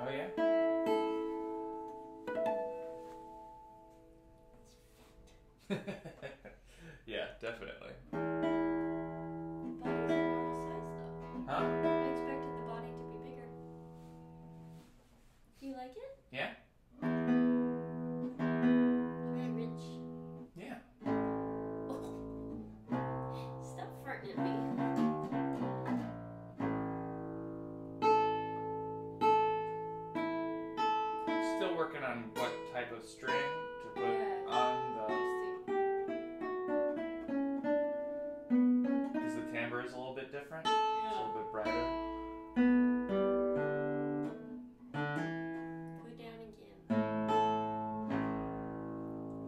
Oh yeah? Yeah, definitely. The body's a normal size though. Huh? I expected the body to be bigger. Do you like it? Yeah? Very rich. Yeah. Oh. Stop farting at me. Still working on what type of string to put Yeah. on the... Because the timbre is a little bit different. It's a little bit brighter. Go down again.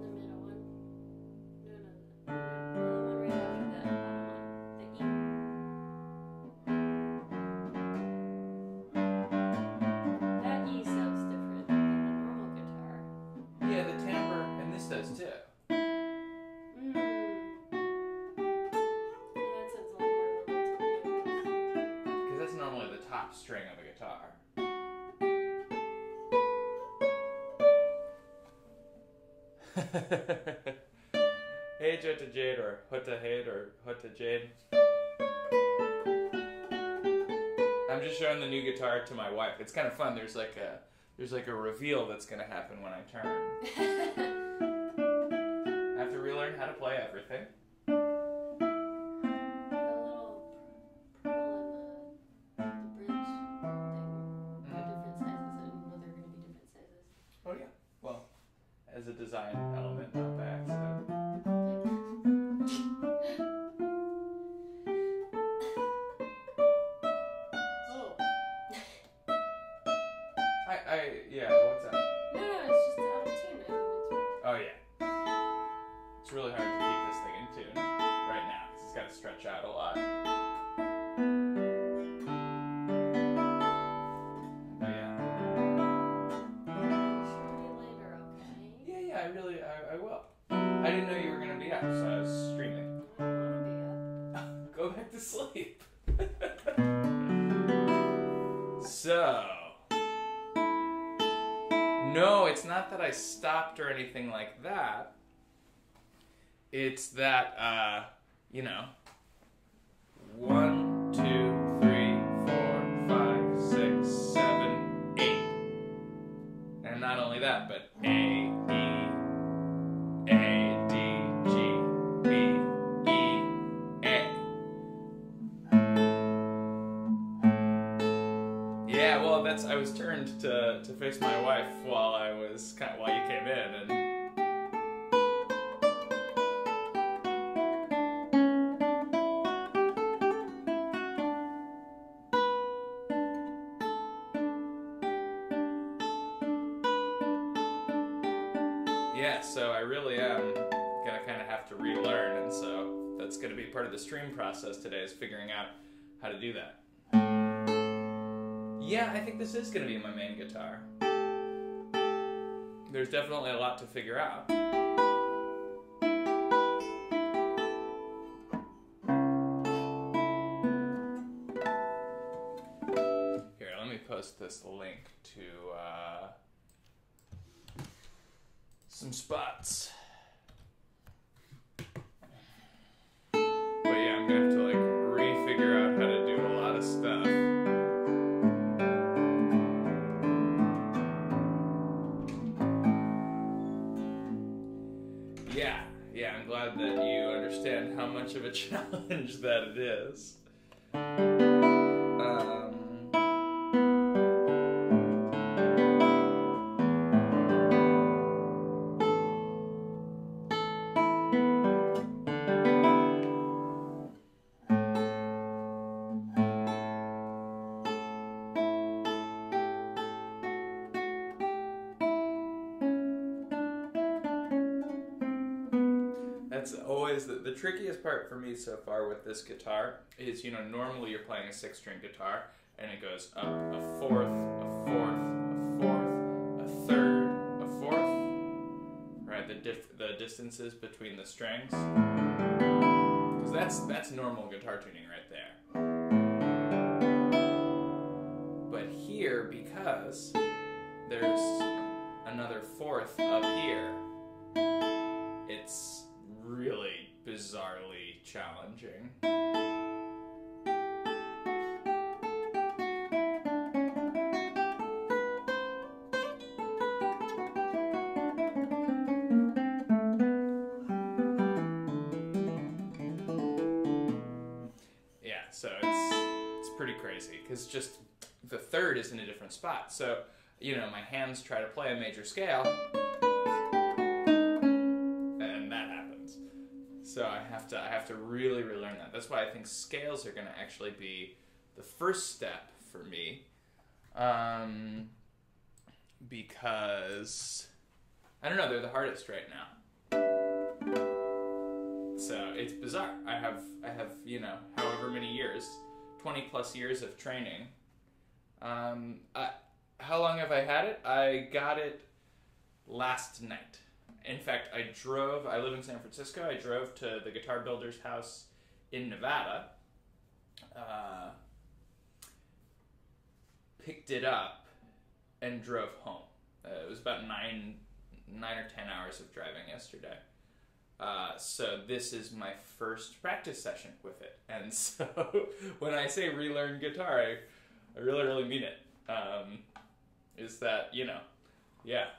The middle one. No. The one right after that bottom one. The E. That E sounds different than a normal guitar. Yeah, the timbre, and this does too. That sounds a little more normal to me, I guess. Because that's normally the top string of a guitar. Hey Jutta Jade, or Hutta Hade, or Hutta Jade. I'm just showing the new guitar to my wife. It's kind of fun. There's like a reveal that's gonna happen when I turn. I have to relearn how to play everything. The little pearl and the bridge thing. They're different sizes. I didn't know they were going to be different sizes. Oh yeah. Well, as a design element, not by accident. Oh. Yeah, what's that? No, it's just out of tune. I didn't expect it. Oh yeah. It's really hard to keep this thing in tune right now because it's got to stretch out a lot. But yeah. Show me later, okay? Yeah, I will. I didn't know you were going to be up, so I was streaming. I don't want to be up. Go back to sleep. So, no, it's not that I stopped or anything like that. It's that, 1, 2, 3, 4, 5, 6, 7, 8. And not only that, but A, E, A, D, G, B, E, A. Yeah, well, I was turned to face my wife while you came in, and yeah, so I really am gonna kind of have to relearn, and so that's gonna be part of the stream process today, is figuring out how to do that. Yeah, I think this is gonna be my main guitar. There's definitely a lot to figure out. Here, let me post this link to some spots. But yeah, I'm gonna have to re-figure out how to do a lot of stuff. Yeah, I'm glad that you understand how much of a challenge that it is. That's always the trickiest part for me so far with this guitar is, normally you're playing a 6-string guitar and it goes up a fourth, a fourth, a fourth, a third, a fourth, right? The distances between the strings, because that's normal guitar tuning right there. But here here because there's another fourth up here. It's really bizarrely challenging. Yeah, so it's pretty crazy because just the third is in a different spot. So, you know, my hands try to play a major scale, and that happens. So I have to really relearn that. That's why I think scales are going to actually be the first step for me, because I don't know, they're the hardest right now. So it's bizarre. I have you know, however many years, 20 plus years of training. How long have I had it? I got it last night. In fact, I live in San Francisco. I drove to the guitar builder's house in Nevada, picked it up, and drove home. It was about 9 or 10 hours of driving yesterday. So this is my first practice session with it. And so when I say relearn guitar, I really, really mean it. Is that, you know, yeah.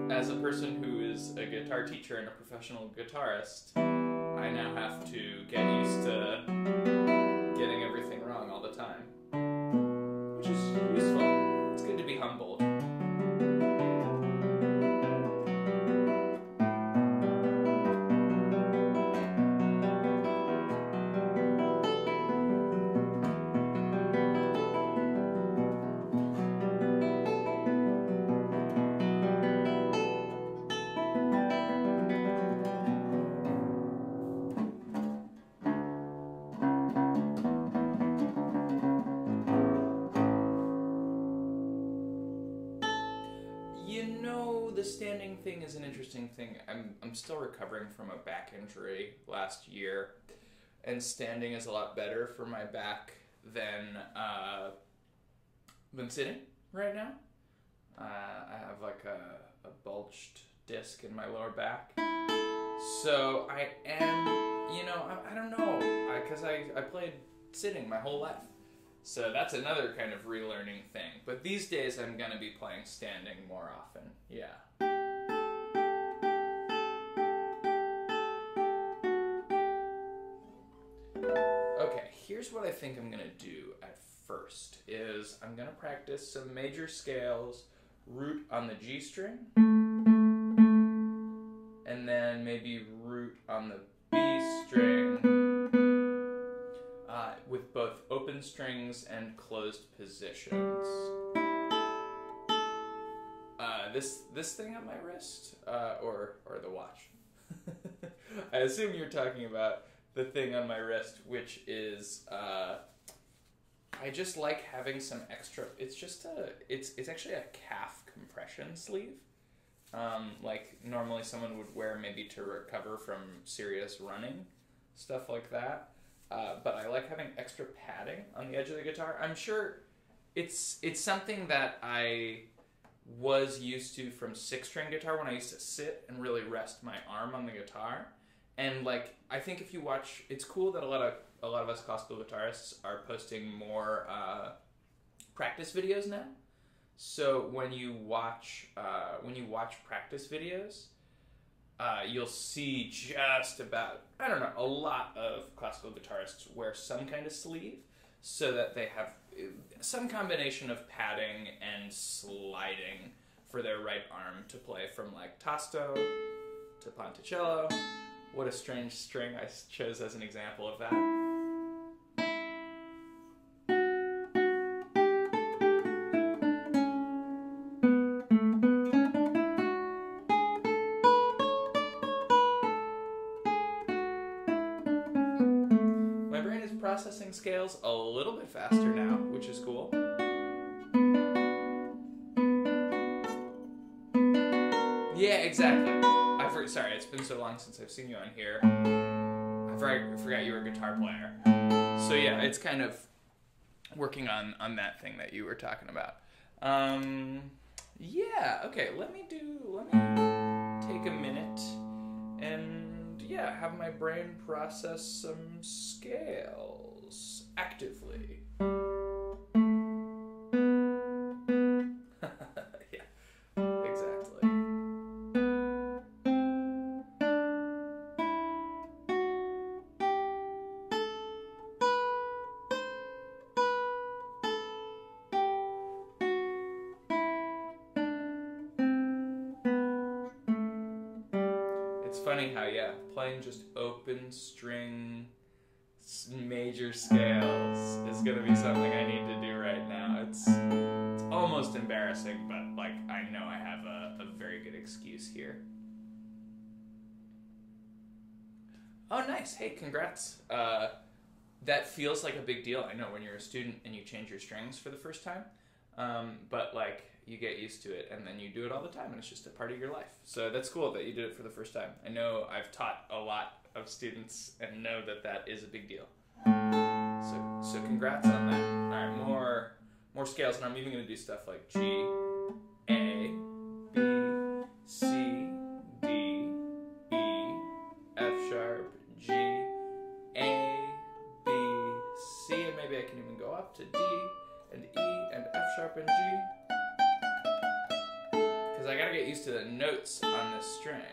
As a person who is a guitar teacher and a professional guitarist, I now have to get used to getting everything wrong all the time, which is useful. It's good to be humbled. The standing thing is an interesting thing. I'm still recovering from a back injury last year, and standing is a lot better for my back than sitting right now. I have like a bulged disc in my lower back, so I am, you know, I don't know, because I played sitting my whole life. So that's another kind of relearning thing. But these days I'm going to be playing standing more often. Yeah. Okay, here's what I think I'm going to do at first is I'm going to practice some major scales, root on the G string, and then maybe root on the B string, with both open strings and closed positions. This thing on my wrist, or the watch. I assume you're talking about the thing on my wrist, which is I just like having some extra. It's just it's actually a calf compression sleeve. Like normally someone would wear maybe to recover from serious running, stuff like that. But I like having extra padding on the edge of the guitar. I'm sure it's something that I was used to from 6-string guitar when I used to sit and really rest my arm on the guitar. And like, I think if you watch, it's cool that a lot of us classical guitarists are posting more practice videos now. So when you watch practice videos, you'll see just about, I don't know, a lot of classical guitarists wear some kind of sleeve so that they have some combination of padding and sliding for their right arm to play from like Tasto to Ponticello. What a strange string I chose as an example of that. Processing scales a little bit faster now, which is cool. Yeah, exactly. Sorry, it's been so long since I've seen you on here. I forgot you were a guitar player. So yeah, it's kind of working on that thing that you were talking about. Yeah, okay, let me take a minute and, yeah, have my brain process some scales actively. Yeah, exactly. It's funny how, yeah, playing just open string major scales is gonna be something I need to do right now. It's almost embarrassing, but like I know I have a very good excuse here. Oh, nice. Hey, congrats. That feels like a big deal. I know when you're a student and you change your strings for the first time, but like you get used to it and then you do it all the time and it's just a part of your life. So that's cool that you did it for the first time. I know I've taught a lot of students and know that that is a big deal. So congrats on that. All right, more scales, and I'm even going to do stuff like G, A, B, C, D, E, F sharp, G, A, B, C, and maybe I can even go up to D and E and F sharp and G. Because I got to get used to the notes on this string.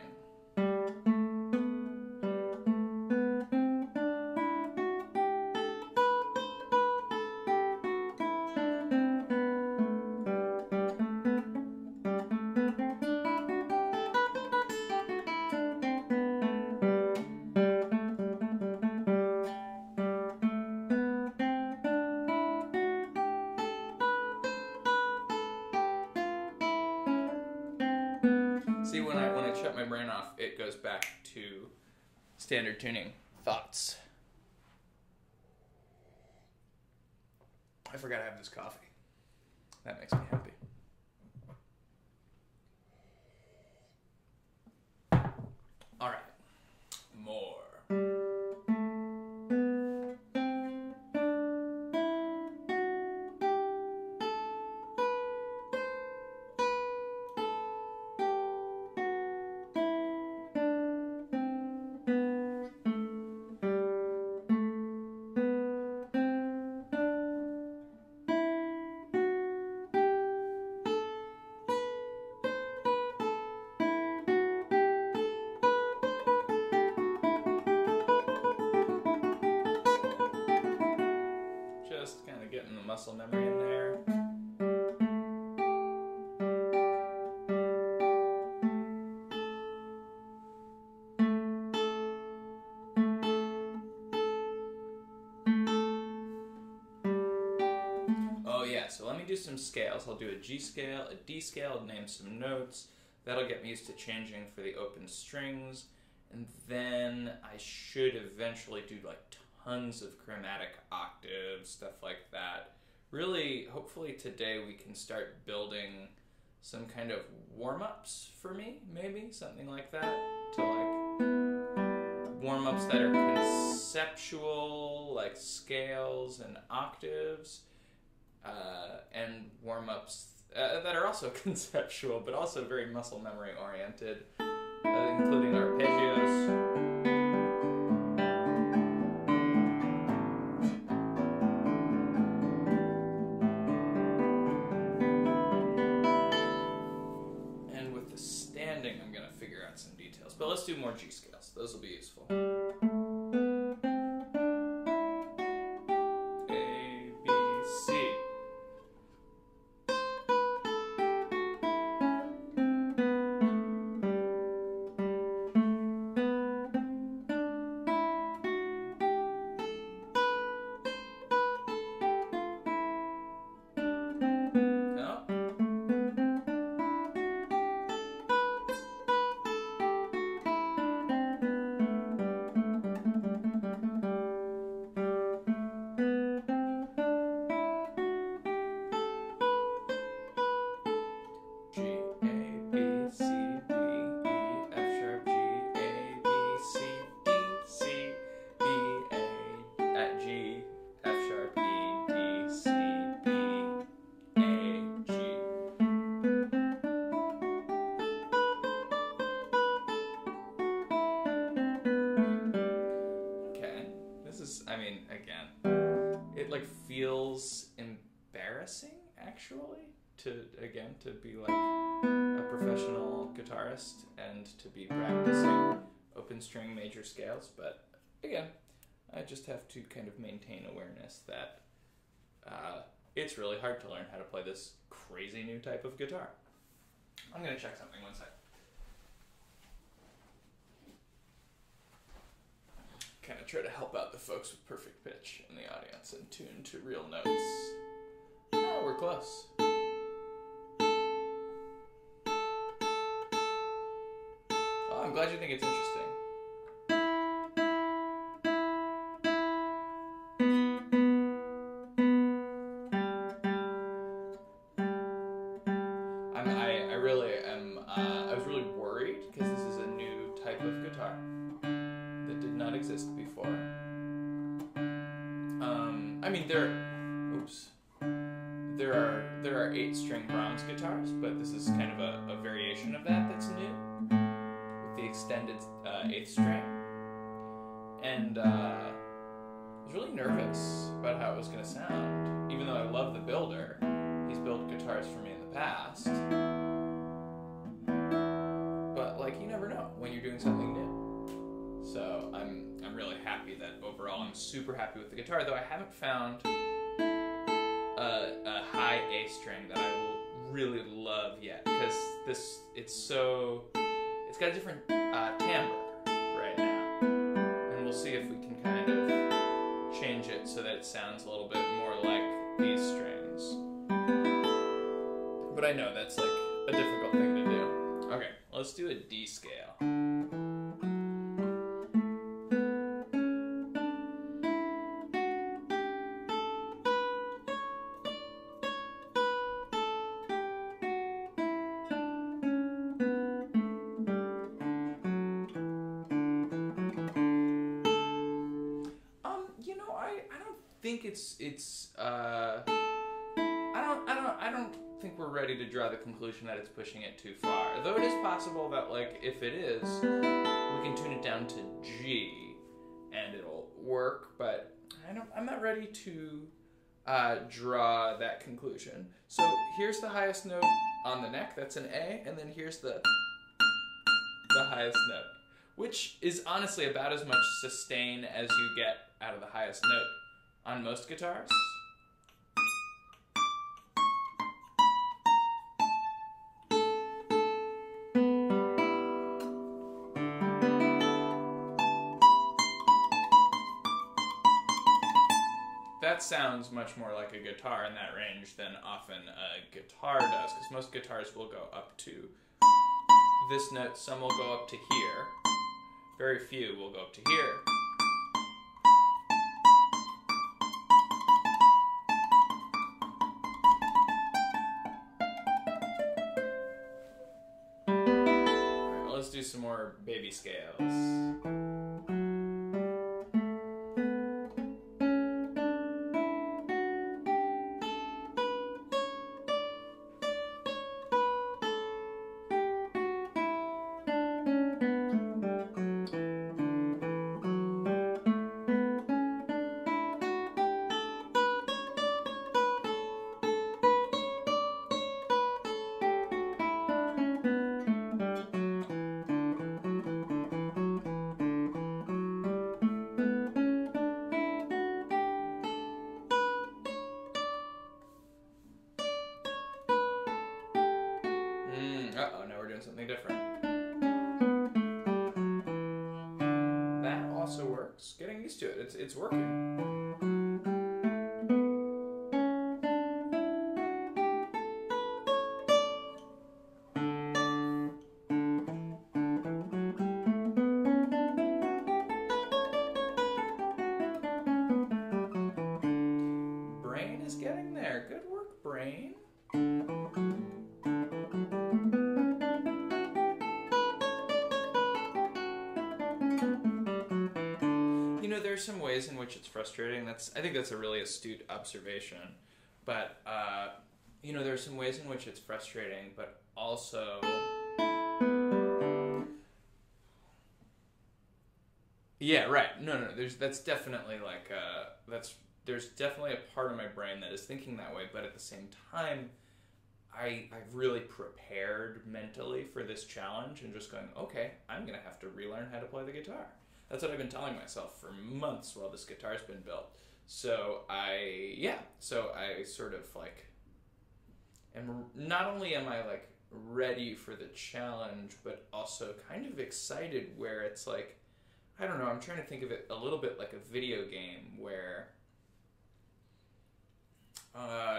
See, when I shut my brain off, it goes back to standard tuning thoughts. I forgot I have this coffee. That makes me happy. All right, more. Just kind of getting the muscle memory in there. Oh yeah, so let me do some scales. I'll do a G scale, a D scale, name some notes. That'll get me used to changing for the open strings. And then I should eventually do like tons of chromatic octaves, stuff like that. Really, hopefully today we can start building some kind of warm-ups for me, maybe, something like that, to like warm-ups that are conceptual, like scales and octaves, and warm-ups that are also conceptual, but also very muscle memory oriented, including arpeggios. I'm going to figure out some details. But let's do more G scales. Those will be useful. A, B, C. embarrassing, actually, to be like a professional guitarist and to be practicing open string major scales. But again, I just have to kind of maintain awareness that it's really hard to learn how to play this crazy new type of guitar. I'm going to check something, one sec. Kind of try to help out the folks with perfect pitch in the audience and tune to real notes. Oh, we're close. Oh, I'm glad you think it's interesting. I was really worried because this is a new type of guitar that did not exist before. I mean, there are 8-string Brahms guitars, but this is kind of a variation of that that's new with the extended 8th string. And I was really nervous about how it was going to sound, even though I love the builder. He's built guitars for me in the past. But like, you never know when you're doing something new. So I'm really happy that overall I'm super happy with the guitar, though I haven't found a high A string that I will really love yet, because it's got a different timbre right now, and we'll see if we can kind of change it so that it sounds a little bit more like these strings. But I know that's like a difficult thing to do. Okay, let's do a D scale. I don't think we're ready to draw the conclusion that it's pushing it too far. Though it is possible that, like, if it is, we can tune it down to G and it'll work, but I'm not ready to draw that conclusion. So here's the highest note on the neck, that's an A, and then here's the highest note, which is honestly about as much sustain as you get out of the highest note on most guitars. That sounds much more like a guitar in that range than often a guitar does, because most guitars will go up to this note, some will go up to here, very few will go up to here. Alright, let's do some more baby scales. Uh-oh, now we're doing something different. That also works. Getting used to it. It's working. Brain is getting there. Good work, Brain. There's some ways in which it's frustrating. I think that's a really astute observation. But there are some ways in which it's frustrating, but also yeah, right. No. That's definitely like that's there's definitely a part of my brain that is thinking that way, but at the same time, I've really prepared mentally for this challenge and just going, okay, I'm going to have to relearn how to play the guitar. That's what I've been telling myself for months while this guitar's been built. So I sort of like, and not only am I like ready for the challenge, but also kind of excited where it's like, I don't know, I'm trying to think of it a little bit like a video game where,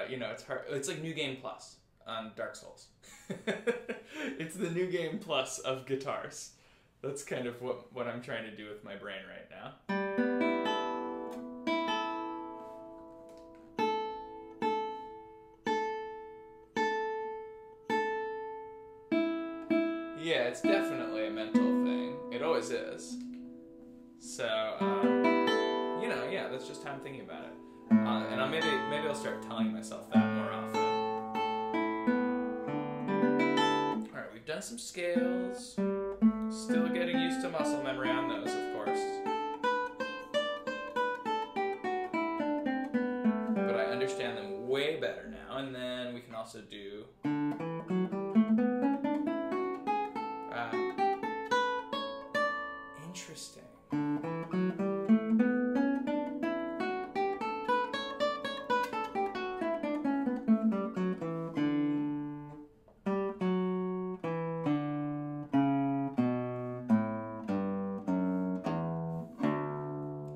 it's hard. It's like New Game Plus on Dark Souls. It's the New Game Plus of guitars. That's kind of what I'm trying to do with my brain right now. Yeah, it's definitely a mental thing. It always is. So, that's just how I'm thinking about it. And maybe I'll start telling myself that more often. Alright, we've done some scales. Still getting used to muscle memory on those, of course. But I understand them way better now. And then we can also do... interesting.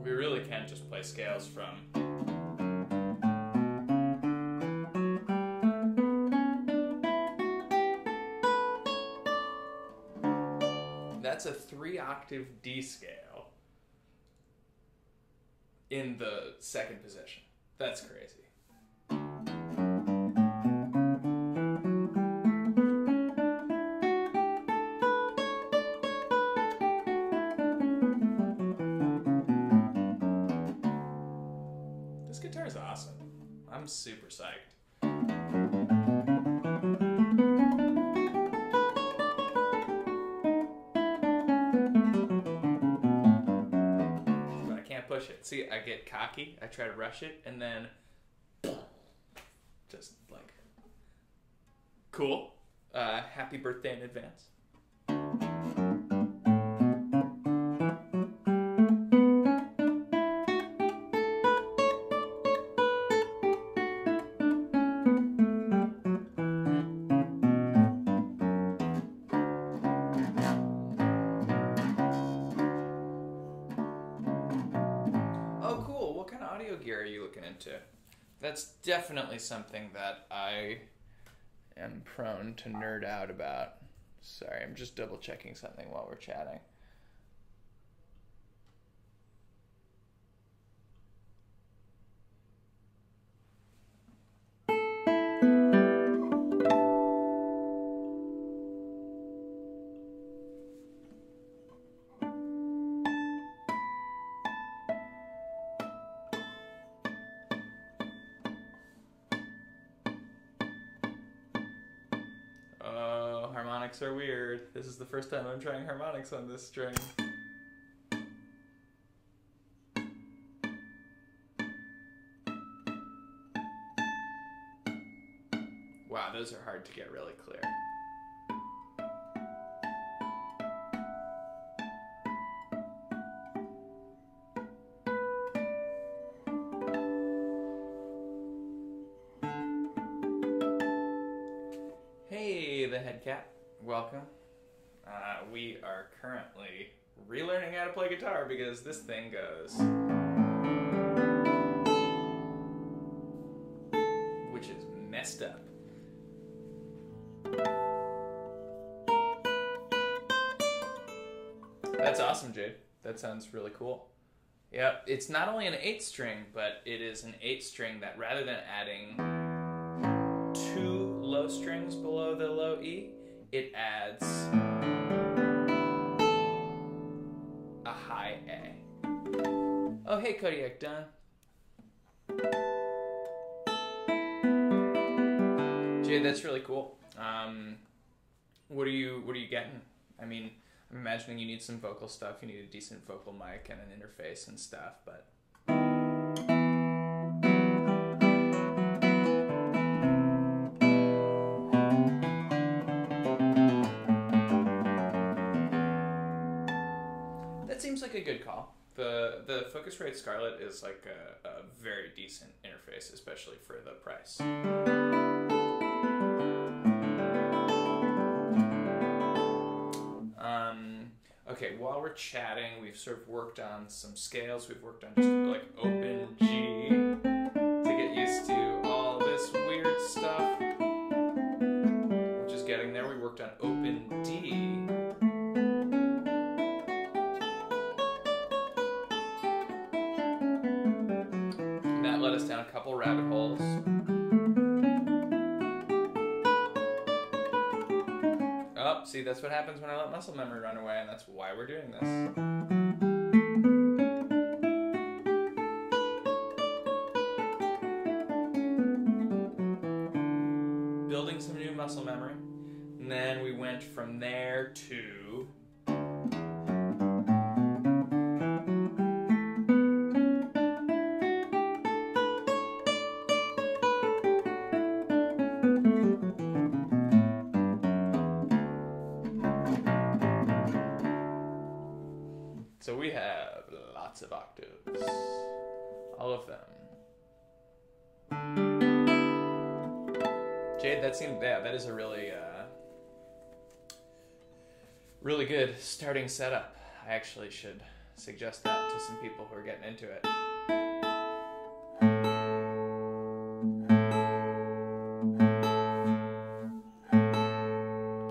We really can't just play scales from... That's a 3-octave D scale in the second position. That's crazy. This guitar is awesome. I'm super psyched. Push it. See, I get cocky, I try to rush it, and then just like, cool. Happy birthday in advance. Gear are you looking into? That's definitely something that I am prone to nerd out about. Sorry, I'm just double checking something while we're chatting. Harmonics are weird. This is the first time I'm trying harmonics on this string. Wow, those are hard to get really clear. Hey, the head cat. Welcome. We are currently relearning how to play guitar because this thing goes... which is messed up. That's awesome, Jade. That sounds really cool. Yep, it's not only an 8-string, but it is an 8-string that rather than adding 2 low strings below the low E, it adds a high A. Oh, hey, Kodiak Dunn. Jade, that's really cool. What are you getting? I mean, I'm imagining you need some vocal stuff. You need a decent vocal mic and an interface and stuff, but... a good call. The Focusrite Scarlett is like a very decent interface, especially for the price. Okay, while we're chatting, we've sort of worked on some scales. We've worked on just like open G to get used to all this weird stuff. We're just getting there. We worked on open D. And that led us down a couple rabbit holes. Oh, see, that's what happens when I let muscle memory run away, and that's why we're doing this. Building some new muscle memory. And then we went from there to... So we have lots of octaves, all of them. Jade, that seemed, yeah, that is a really, really good starting setup. I actually should suggest that to some people who are getting into it.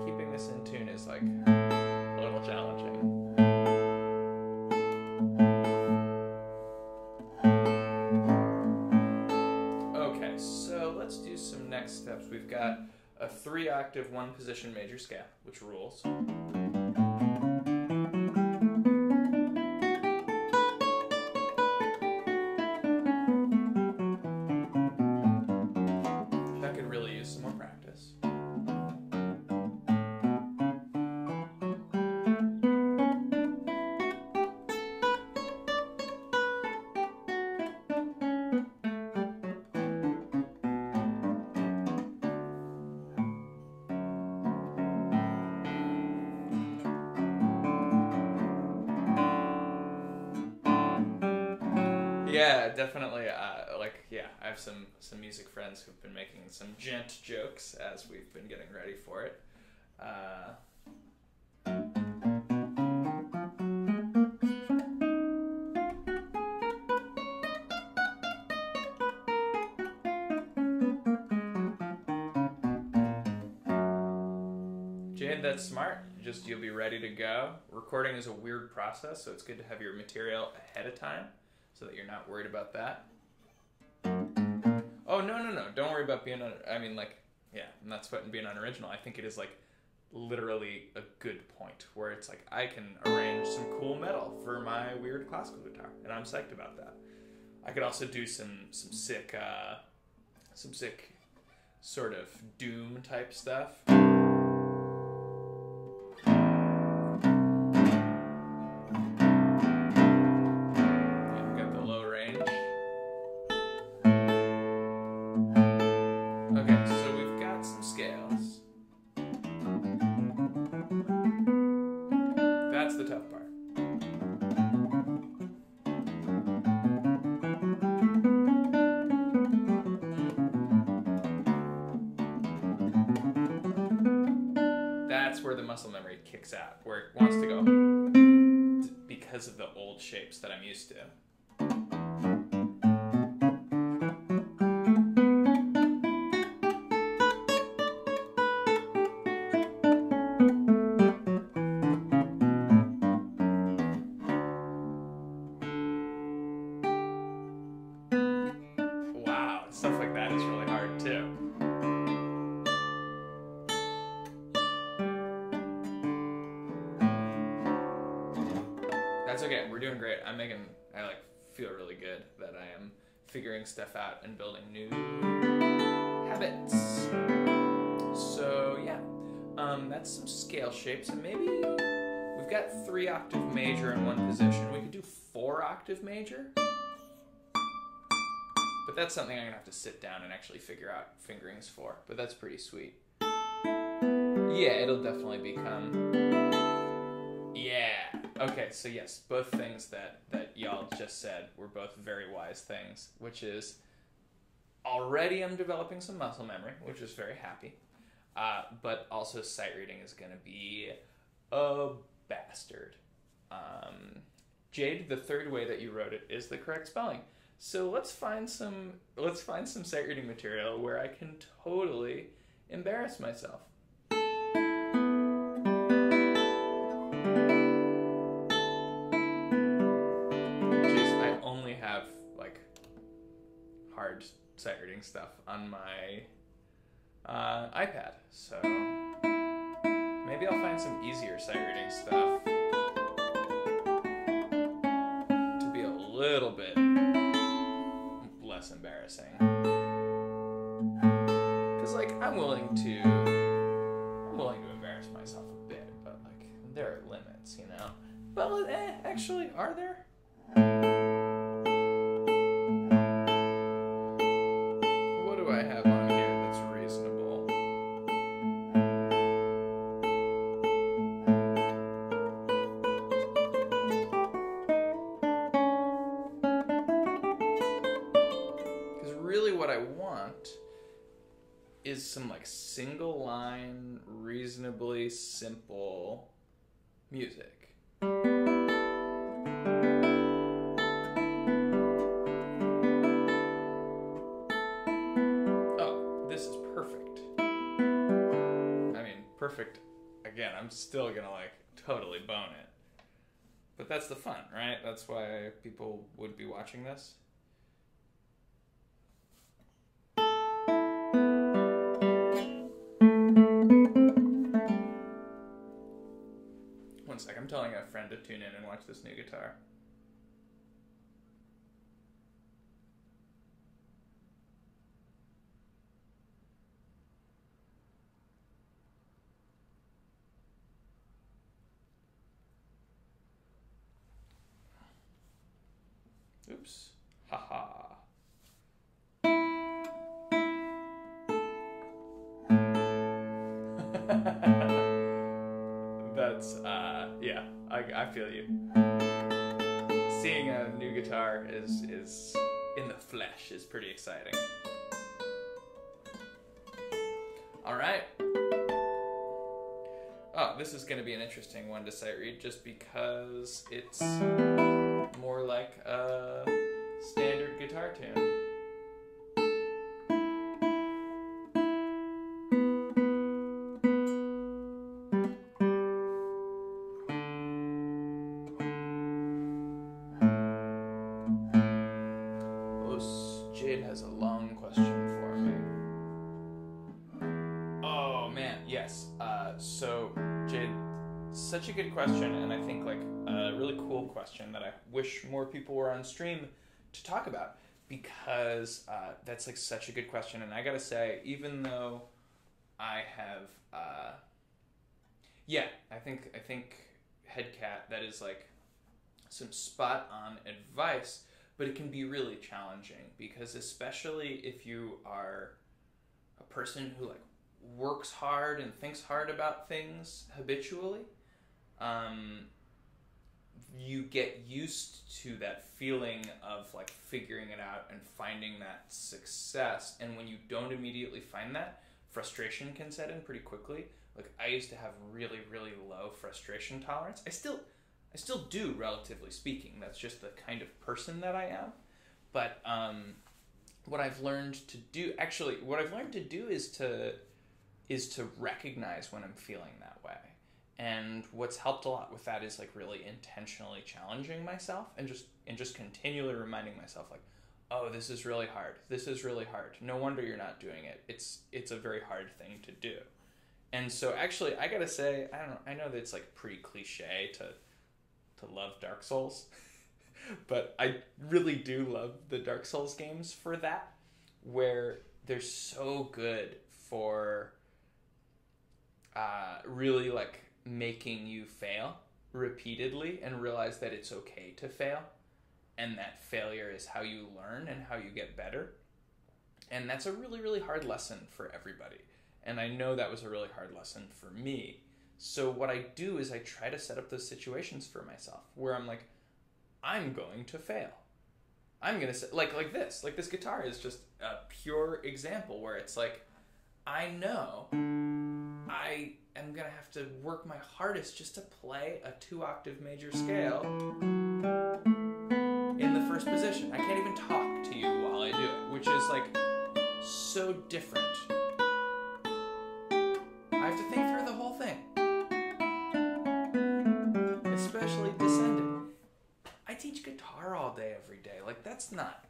Keeping this in tune is like a little challenging. Let's do some next steps. We've got a 3-octave, 1-position major scale, which rules. That could really use some more practice. Yeah, definitely. I have some music friends who've been making some gent jokes as we've been getting ready for it. Jade, that's smart. You'll be ready to go. Recording is a weird process, so it's good to have your material ahead of time, so that you're not worried about that. Oh, no. Don't worry about being, I'm not sweating being unoriginal. I think it is, like, literally a good point where it's like, I can arrange some cool metal for my weird classical guitar, and I'm psyched about that. I could also do some sick sort of doom type stuff. The tough part. That's where the muscle memory kicks out, where it wants to go because of the old shapes that I'm used to. Stuff like that is really hard too. That's okay. We're doing great. I feel really good that I am figuring stuff out and building new habits. So yeah, that's some scale shapes, and maybe we've got 3-octave major in 1 position. We could do 4-octave major. But that's something I'm going to have to sit down and actually figure out fingerings for. But that's pretty sweet. Yeah, it'll definitely become... Yeah. Okay, so yes, both things that y'all just said were both very wise things, which is already I'm developing some muscle memory, which is very happy. But also sight reading is going to be a bastard. Jade, the third way that you wrote it is the correct spelling. So let's find some sight reading material where I can totally embarrass myself. Jeez, I only have like hard sight reading stuff on my iPad, so maybe I'll find some easier sight reading stuff to be a little bit less embarrassing. Because like I'm willing to embarrass myself a bit, but like there are limits, you know. Well, actually, are there? What do I have on here that's reasonable? Because really what I want is some like single line, reasonably simple music. Perfect. Again, I'm still gonna like totally bone it. But that's the fun, right? That's why people would be watching this. One sec, I'm telling a friend to tune in and watch this new guitar. Oops. Haha. That's, yeah, I feel you. Seeing a new guitar is in the flesh is pretty exciting. Alright. Oh, this is going to be an interesting one to sight read just because it's more like a standard guitar tune. Jade has a long question for me. Oh man, yes. So Jade, such a good question, and I think like a really cool question that I wish more people were on stream to talk about, because that's like such a good question. And I gotta say, even though I have I think Headcat, that is like some spot on advice, but it can be really challenging, because especially if you are a person who like works hard and thinks hard about things habitually, you get used to that feeling of like figuring it out and finding that success. And when you don't immediately find that, frustration can set in pretty quickly. Like I used to have really, really low frustration tolerance. I still do, relatively speaking. That's just the kind of person that I am. But what I've learned to do is to recognize when I'm feeling that way. And what's helped a lot with that is like really intentionally challenging myself and just continually reminding myself like, oh, this is really hard. This is really hard. No wonder you're not doing it. It's a very hard thing to do. And so actually, I gotta say, I know that it's like pretty cliche to love Dark Souls, but I really do love the Dark Souls games for that, where they're so good for really like making you fail repeatedly and realize that it's okay to fail, and that failure is how you learn and how you get better. And that's a really, really hard lesson for everybody. And I know that was a really hard lesson for me. So what I do is I try to set up those situations for myself where I'm like, I'm going to fail. I'm going to say, like this. Like, this guitar is just a pure example where it's like, I know I am going to have to work my hardest just to play a 2-octave major scale in the first position. I can't even talk to you while I do it, which is like so different. I have to think through the whole thing, especially descending. I teach guitar all day, every day. Like, that's not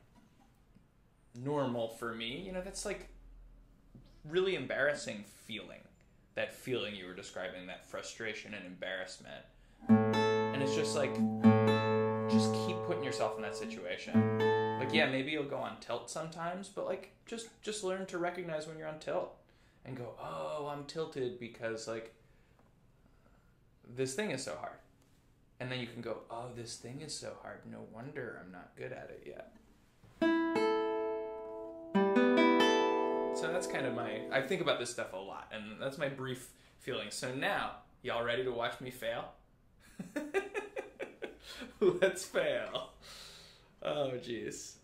normal for me. You know, that's like really embarrassing feeling. That feeling you were describing, that frustration and embarrassment. And it's just like, just keep putting yourself in that situation. Like, yeah, maybe you'll go on tilt sometimes, but like, just learn to recognize when you're on tilt and go, oh, I'm tilted because like this thing is so hard. And then you can go, oh, this thing is so hard. No wonder I'm not good at it yet. So that's kind of I think about this stuff a lot, and that's my brief feeling. So now, y'all ready to watch me fail? Let's fail. Oh, jeez.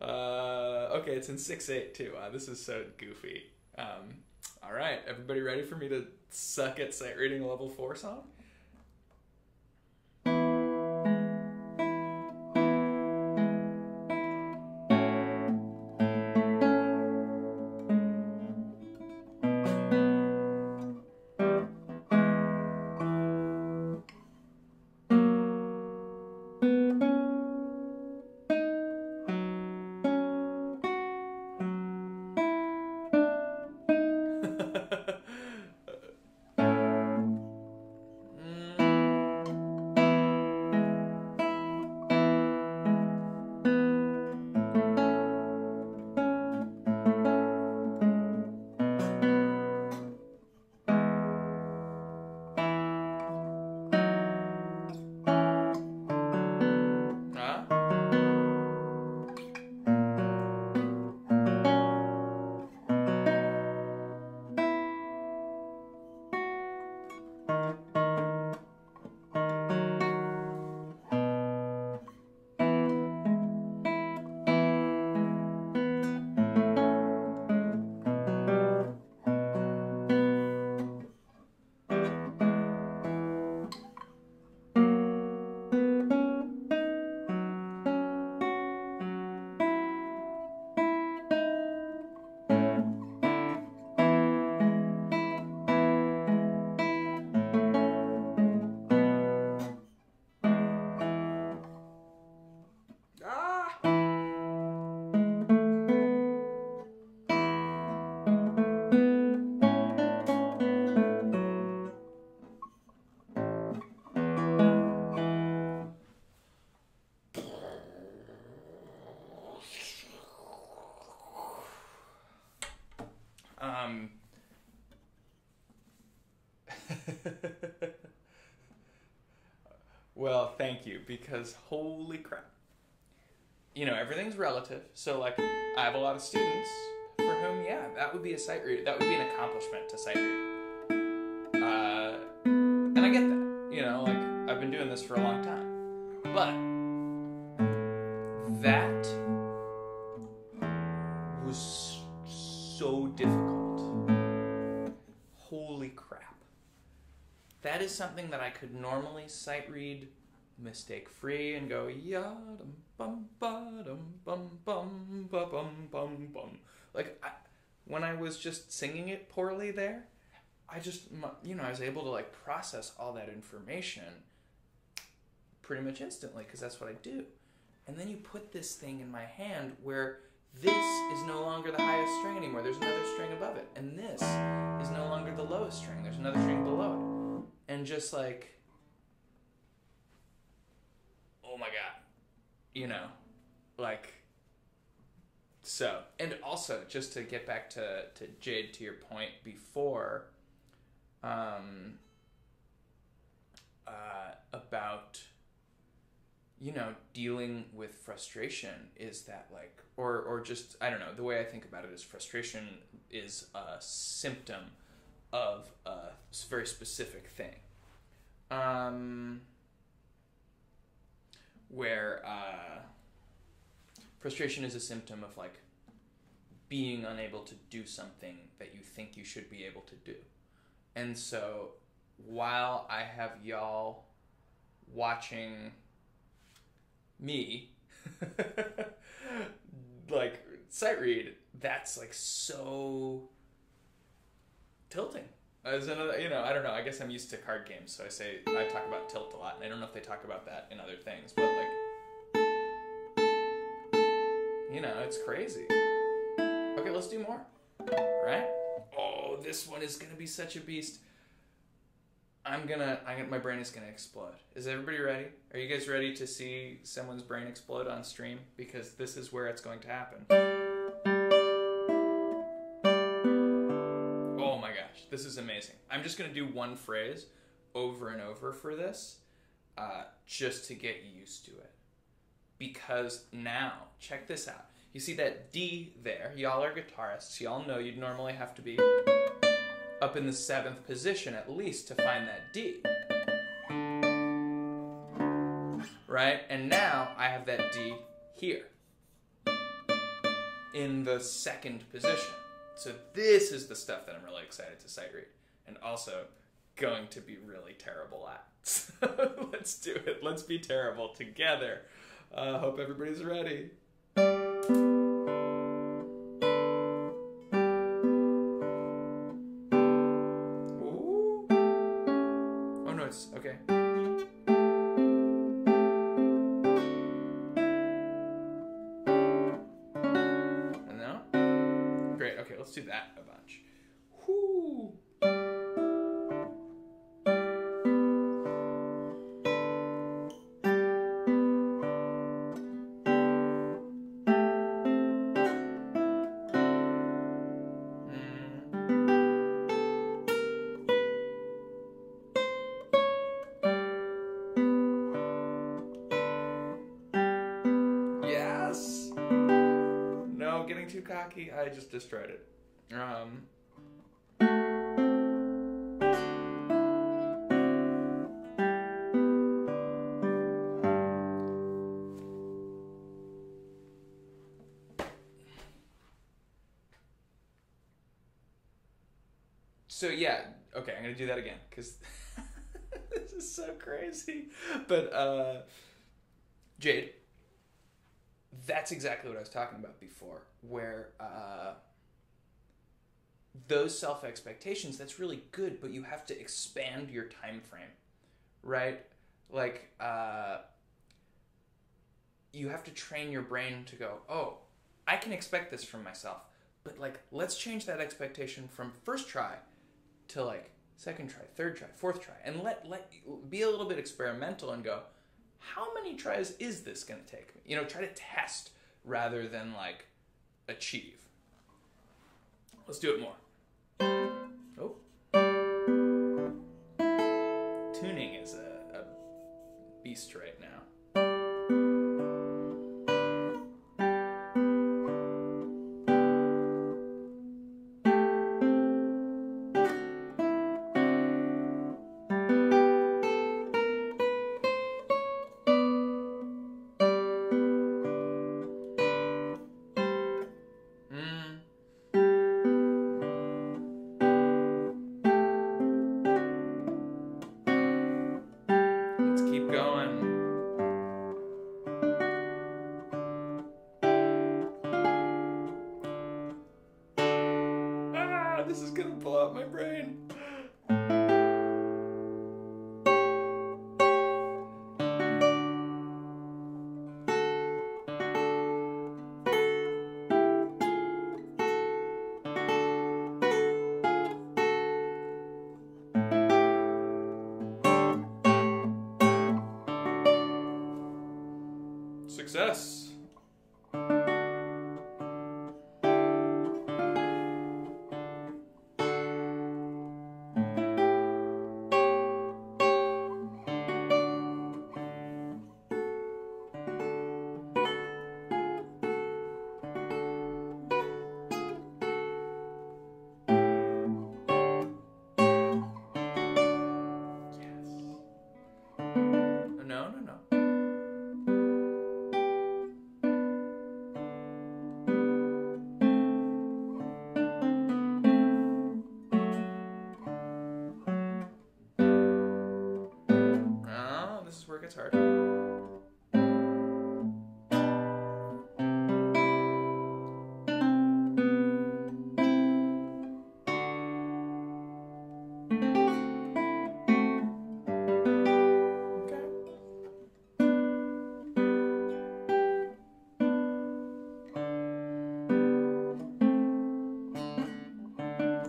Okay, it's in 6/8 too. This is so goofy. All right, everybody ready for me to suck at sight reading a level 4 song? Well, thank you, because holy crap. You know, everything's relative. So, like, I have a lot of students for whom, yeah, that would be a sight read. That would be an accomplishment to sight read. And I get that. You know, like, I've been doing this for a long time. But that was so difficult. Holy crap. That is something that I could normally sight read mistake free and go yadum bum ba-dum bum bum ba bum bum bum. Like, when I was just singing it poorly there, I just, you know, I was able to like process all that information pretty much instantly, because that's what I do. And then you put this thing in my hand where this is no longer the highest string anymore. There's another string above it. And this is no longer the lowest string. There's another string below it. And just like, oh my God, you know, like, so. And also, just to get back to Jade, to your point before, about, you know, dealing with frustration is that like, or just, I don't know, the way I think about it is frustration is a symptom of a very specific thing. Where frustration is a symptom of like being unable to do something that you think you should be able to do. And so while I have y'all watching me like sight read, that's like so tilting. As another, you know, I don't know, I guess I'm used to card games, so I talk about tilt a lot, and I don't know if they talk about that in other things, but like, you know, it's crazy. Okay, let's do more, right? Oh, this one is gonna be such a beast. My brain is gonna explode. Is everybody ready? Are you guys ready to see someone's brain explode on stream? Because this is where it's going to happen. Oh my gosh, this is amazing. I'm just gonna do one phrase over and over for this, just to get used to it. Because now, check this out. You see that D there? Y'all are guitarists. Y'all know you'd normally have to be up in the 7th position at least to find that D. Right? And now I have that D here in the 2nd position. So this is the stuff that I'm really excited to sight read, and also going to be really terrible at. So let's do it. Let's be terrible together. Hope everybody's ready. Ooh. Oh no, it's okay. And now? Great, okay, let's do that a bunch. Whoo. Yes! No, getting too cocky, I just destroyed it. So yeah, okay, I'm gonna do that again, because this is so crazy. But, Jade, that's exactly what I was talking about before, where those self-expectations, that's really good, but you have to expand your time frame, right? Like, you have to train your brain to go, oh, I can expect this from myself, but like, let's change that expectation from first try to like second try, third try, fourth try, and let be a little bit experimental and go, how many tries is this going to take me? You know, try to test rather than like achieve. Let's do it more. Oh. Tuning is a beast right now. This is gonna blow up my brain. Success. gets hard.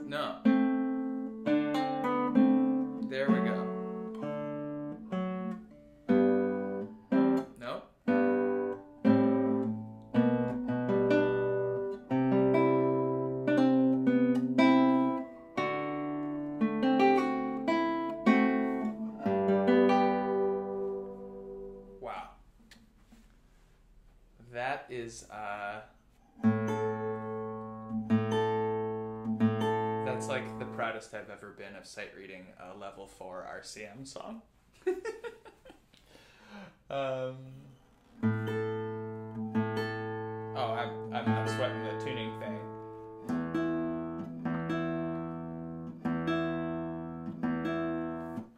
No. There we go. Nope. Wow. That is, that's like the proudest I've ever been of sight reading a level 4 RCM song. Oh, I'm not sweating the tuning thing.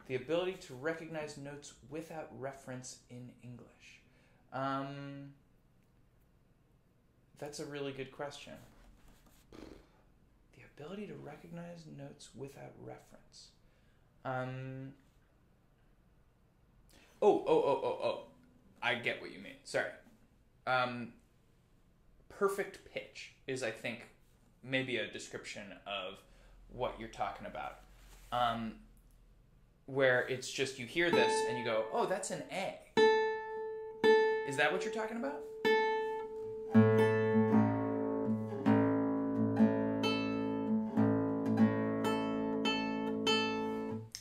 The ability to recognize notes without reference in English. That's a really good question. The ability to recognize notes without reference. Oh. I get what you mean. Sorry. Perfect pitch is, I think, maybe a description of what you're talking about. Where it's just you hear this and you go, oh, that's an A. Is that what you're talking about?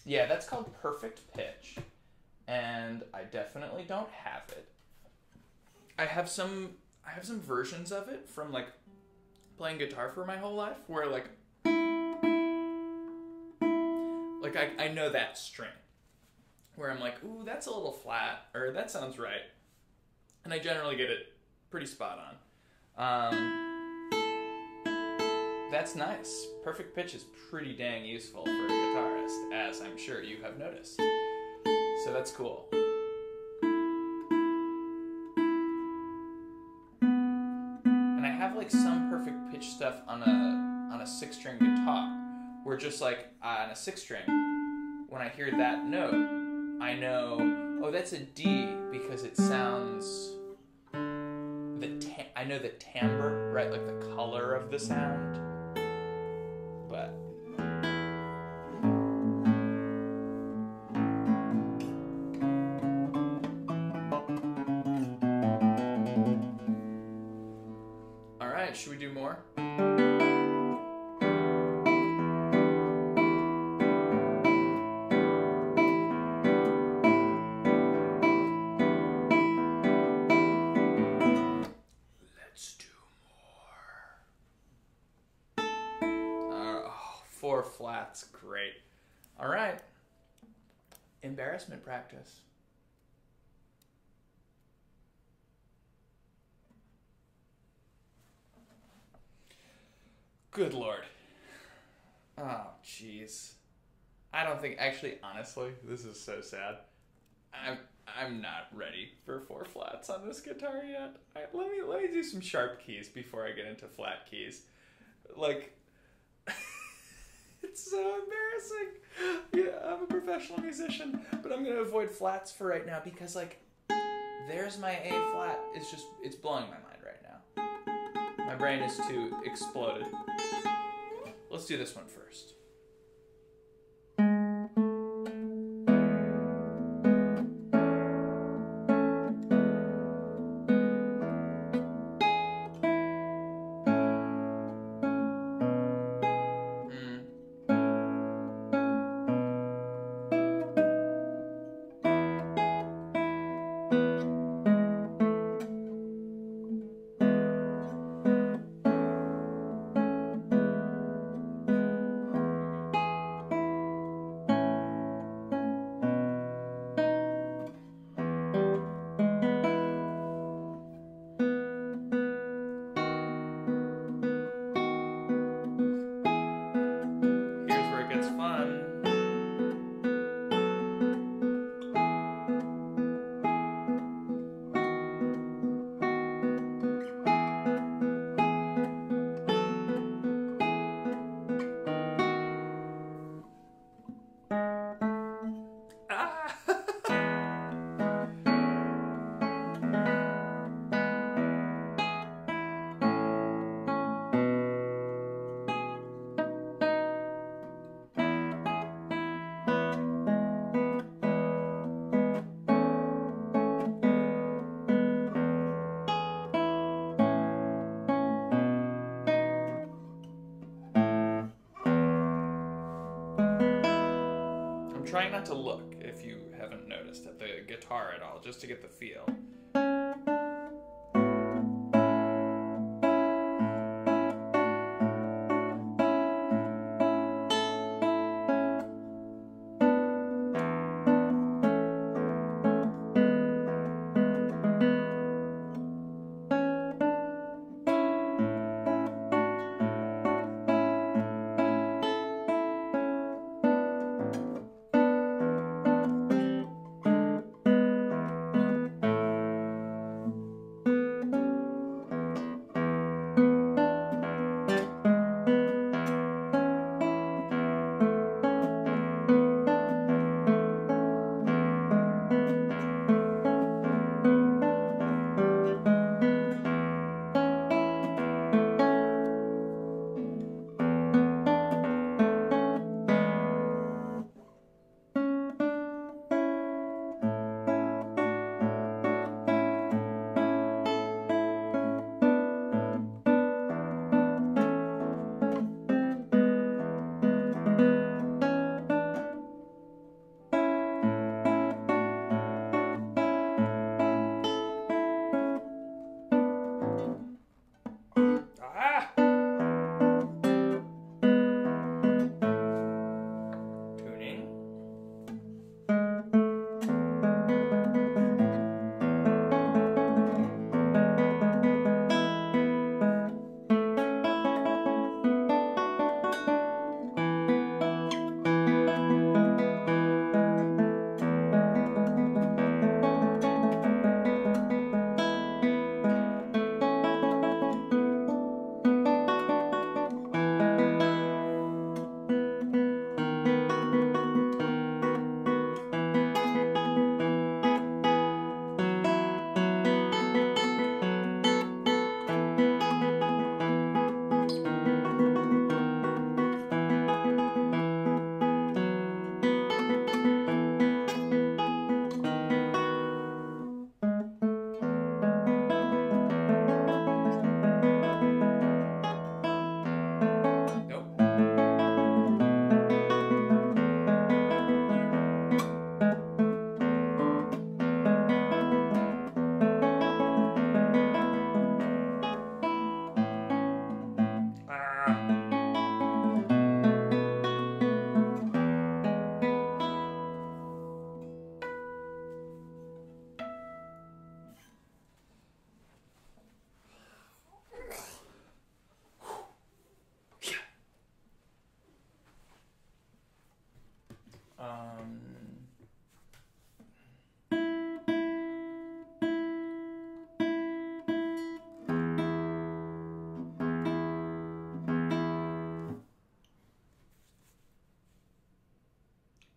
Yeah, that's called perfect pitch. And I definitely don't have it. I have some versions of it from like playing guitar for my whole life where like I know that string where I'm like, ooh, that's a little flat, or that sounds right. And I generally get it pretty spot on. That's nice. Perfect pitch is pretty dang useful for a guitarist, as I'm sure you have noticed. So that's cool. And I have like some perfect pitch stuff on a 6-string guitar, where just like on a 6-string, when I hear that note, I know, oh, that's a D because it sounds. I know the timbre, right? Like the color of the sound. But all right, should we do more? Let's do more. 4 flats, great. All right. Embarrassment practice. Good Lord. Oh, jeez. I don't think, actually, honestly, this is so sad. I'm not ready for 4 flats on this guitar yet. Let me do some sharp keys before I get into flat keys. Like, it's so embarrassing. Yeah, I'm a professional musician, but I'm gonna avoid flats for right now because, like, there's my A flat. It's blowing my mind right now. My brain is too exploded. Let's do this one first. trying not to look, if you haven't noticed, at the guitar at all, just to get the feel.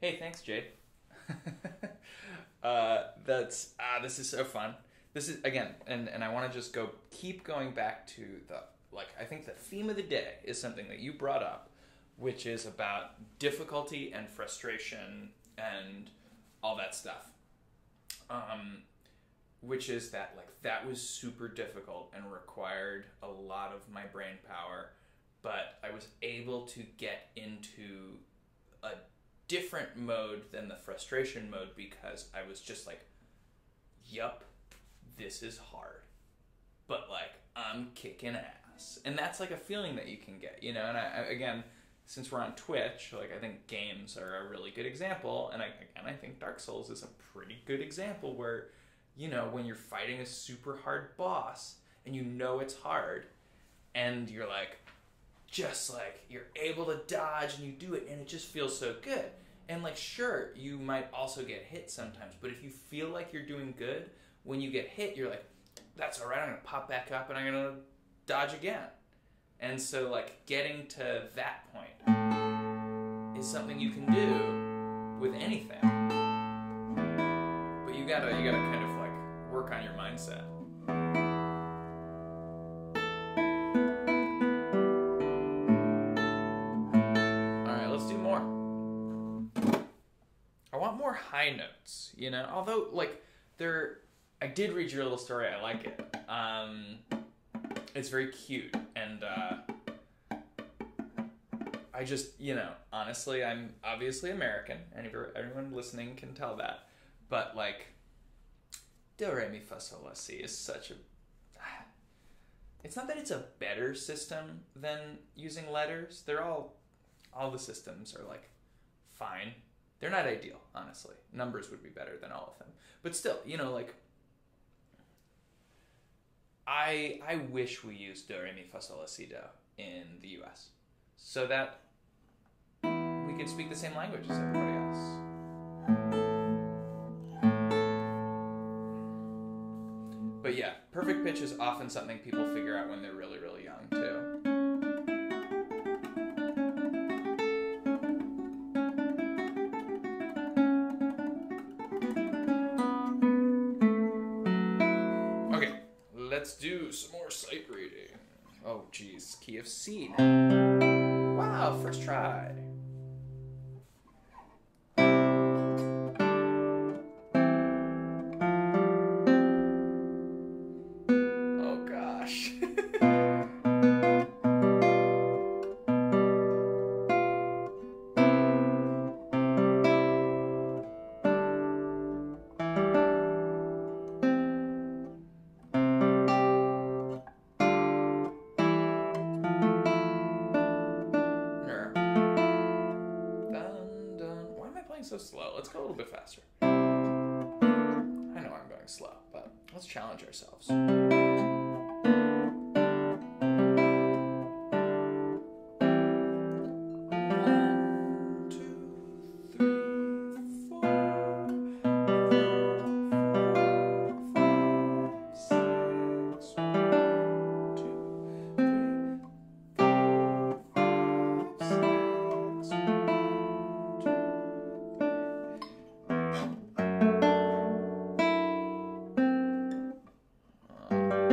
Hey, thanks, Jade. This is so fun. This is, again, and I want to just keep going back to I think the theme of the day is something that you brought up, which is about difficulty and frustration and all that stuff. Which is that, that was super difficult and required a lot of my brain power, but I was able to get into a different mode than the frustration mode because I was just yup, this is hard, but I'm kicking ass. And that's a feeling that you can get, and I again, since we're on Twitch, I think games are a really good example, and I think Dark Souls is a pretty good example where, when you're fighting a super hard boss and it's hard, and you're you're able to dodge and you do it and it just feels so good. And sure, you might also get hit sometimes, but if you feel like you're doing good, when you get hit, you're that's all right, I'm going to pop back up and I'm going to dodge again. And so getting to that point is something you can do with anything. But you gotta kind of work on your mindset. More high notes, although I did read your little story. I like it. It's very cute, and I just, honestly, I'm obviously American. Anyone listening can tell that. But, like, do, re, mi, fa, sol, la, si is such a... It's not that it's a better system than using letters. They're all the systems are, like, fine. They're not ideal, honestly. Numbers would be better than all of them. But still, like... I wish we used do, re, mi, fa, sol, la, si, do in the U.S. so that we could speak the same language as everybody else. But yeah, perfect pitch is often something people figure out when they're really, really young, too. Okay, let's do some more sight reading. Oh, geez, key of C now. Wow, first try. Oh, gosh. So slow. Let's go a little bit faster. I know I'm going slow, but let's challenge ourselves. 1, 2, 3, 4, 5, 6, 1, 2, 3.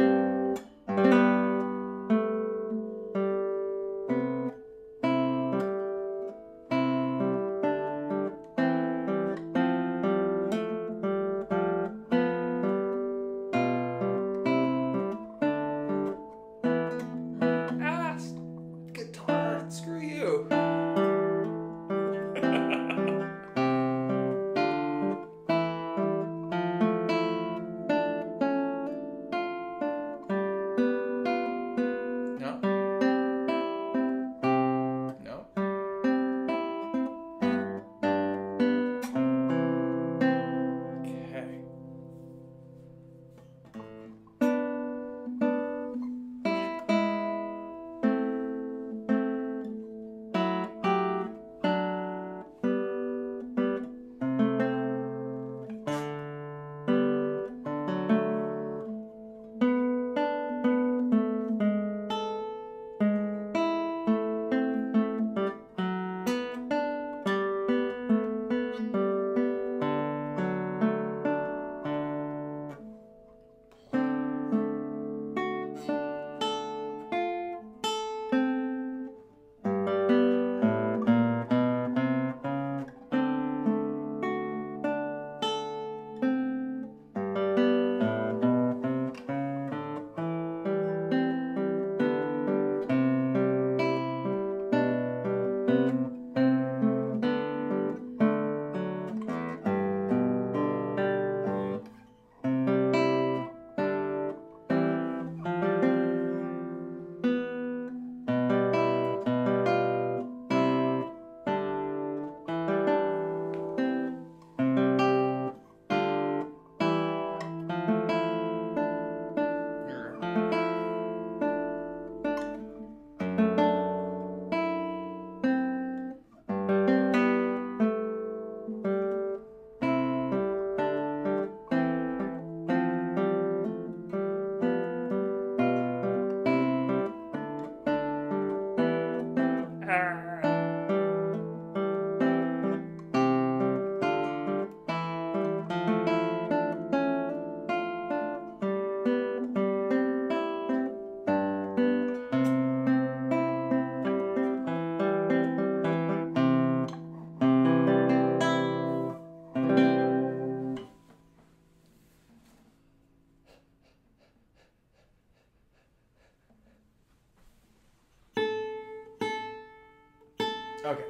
Okay.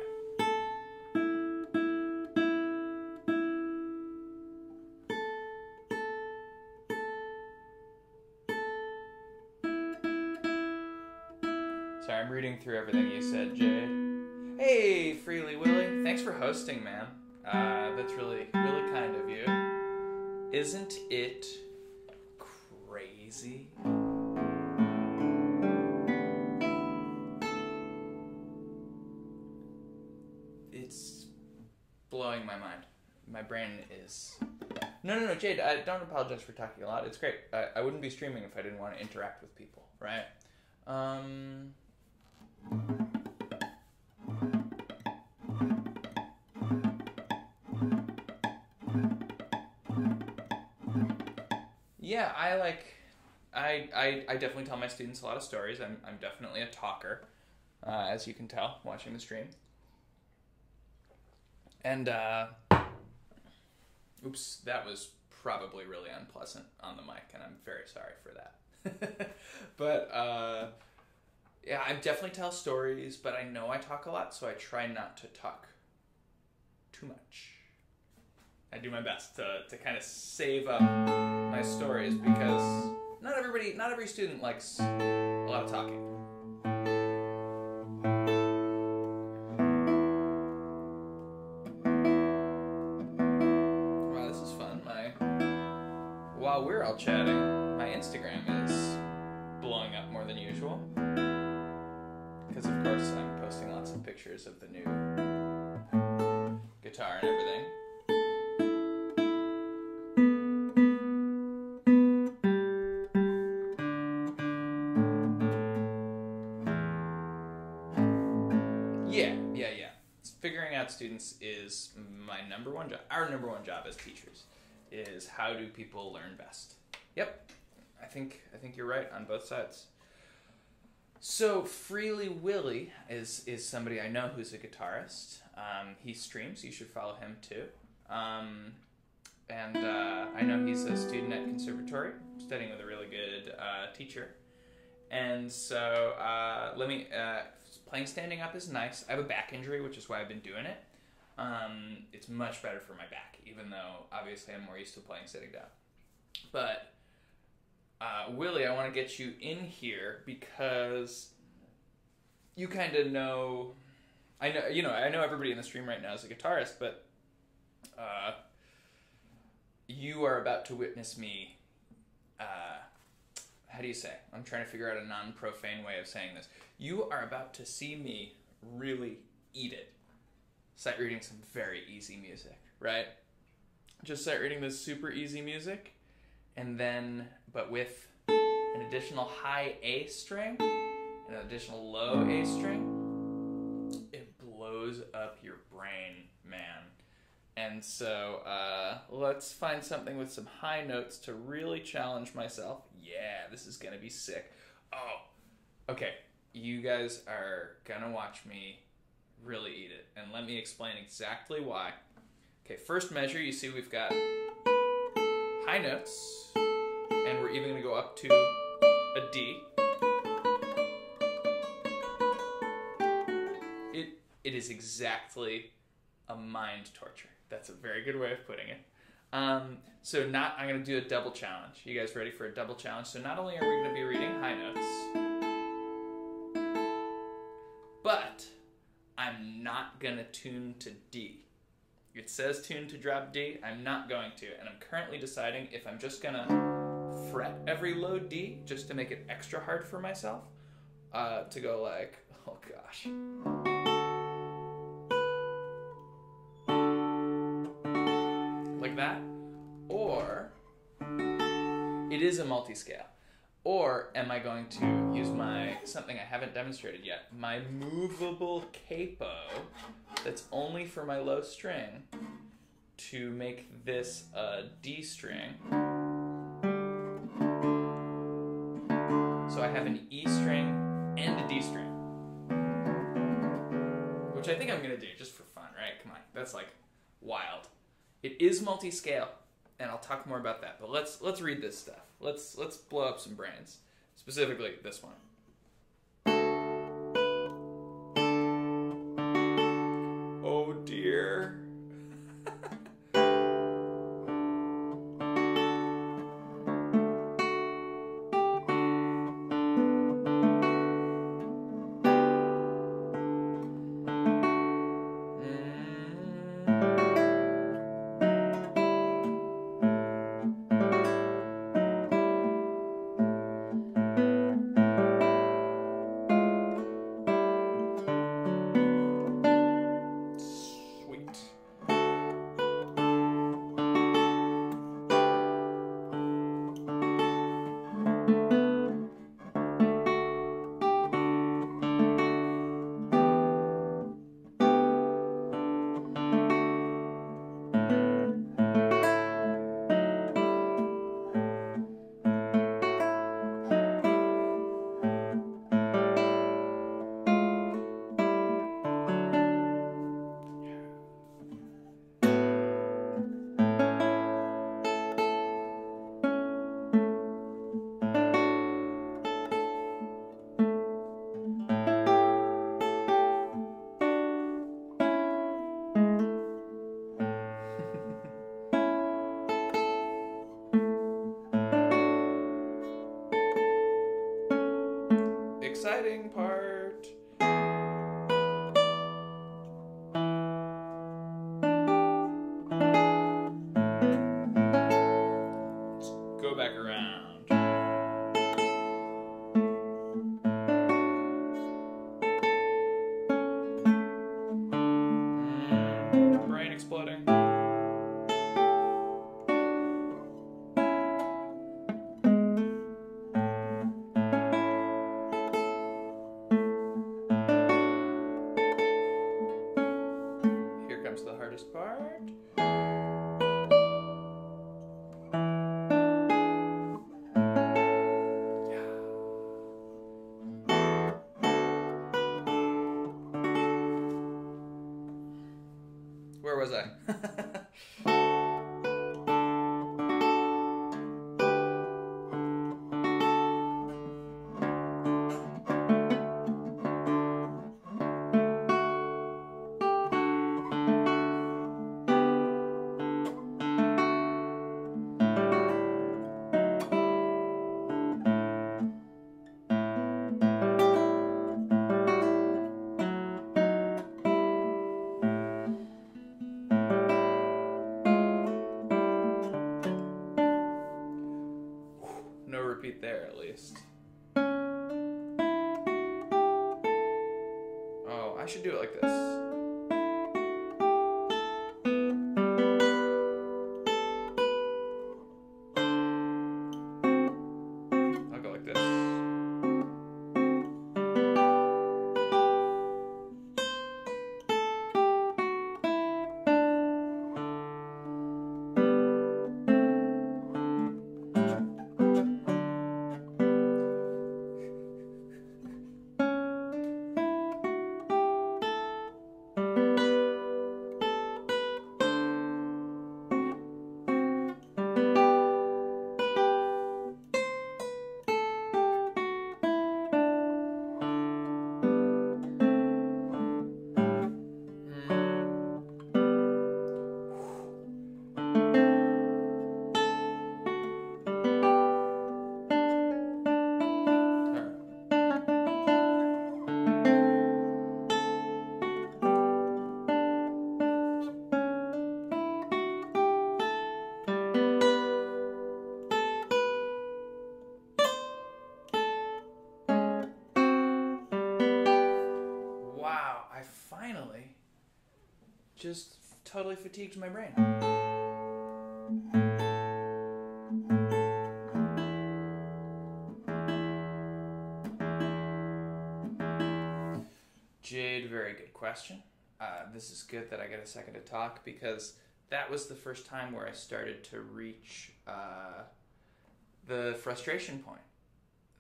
Sorry, I'm reading through everything you said, Jade. Hey, Freely Willy. Thanks for hosting, man. That's really, really kind of you. Isn't it crazy? It's blowing my mind. My brain is... No, Jade, I don't apologize for talking a lot. It's great. I wouldn't be streaming if I didn't want to interact with people, right? Yeah, I definitely tell my students a lot of stories. I'm definitely a talker, as you can tell watching the stream. And oops, that was probably really unpleasant on the mic, and I'm very sorry for that. But yeah, I definitely tell stories, but I know I talk a lot, so I try not to talk too much. I do my best to kind of save up my stories, because not every student likes a lot of talking. Wow, this is fun. While we're all chatting, my Instagram is blowing up more than usual, because of course I'm posting lots of pictures of the new guitar and everything. Yeah. Figuring out students is my number one job. Our number one job as teachers is how do people learn best. Yep, I think you're right on both sides. So Freely Willy is somebody I know who's a guitarist. He streams. You should follow him too. And I know he's a student at conservatory, studying with a really good teacher. And so playing standing up is nice. I have a back injury, which is why I've been doing it. It's much better for my back, even though obviously I'm more used to playing sitting down. But Willy, I want to get you in here because you kind of know. I know everybody in the stream right now is a guitarist, but you are about to witness me. How do you say? I'm trying to figure out a non-profane way of saying this. You are about to see me really eat it. Sight reading some very easy music, right? Just sight reading this super easy music, and then, but with an additional high A string and an additional low A string, it blows up your brain, man. And so let's find something with some high notes to really challenge myself. Yeah, this is gonna be sick. Oh, okay. You guys are gonna watch me really eat it, and let me explain exactly why. Okay, first measure, you see we've got high notes, and we're even gonna go up to a D. It is exactly a mind torture. That's a very good way of putting it. I'm going to do a double challenge. You guys ready for a double challenge? So not only are we going to be reading high notes, but I'm not going to tune to D. It says tune to drop D. I'm not going to, and I'm currently deciding if I'm just going to fret every low D just to make it extra hard for myself, to go like, oh gosh. Like that, or it is a multi-scale, or am I going to use something I haven't demonstrated yet, my movable capo that's only for my low string, to make this a D string. So I have an E string and a D string, which I think I'm gonna do just for fun, right? Come on, that's like wild. It is multi-scale, and I'll talk more about that. But let's read this stuff. Let's blow up some brains, specifically this one. part. Where was I? No repeat there, at least. Oh, I should do it like this. I'll go like this. Wow, I finally just totally fatigued my brain. Jade, very good question. This is good that I get a second to talk because that was the first time where I started to reach the frustration point.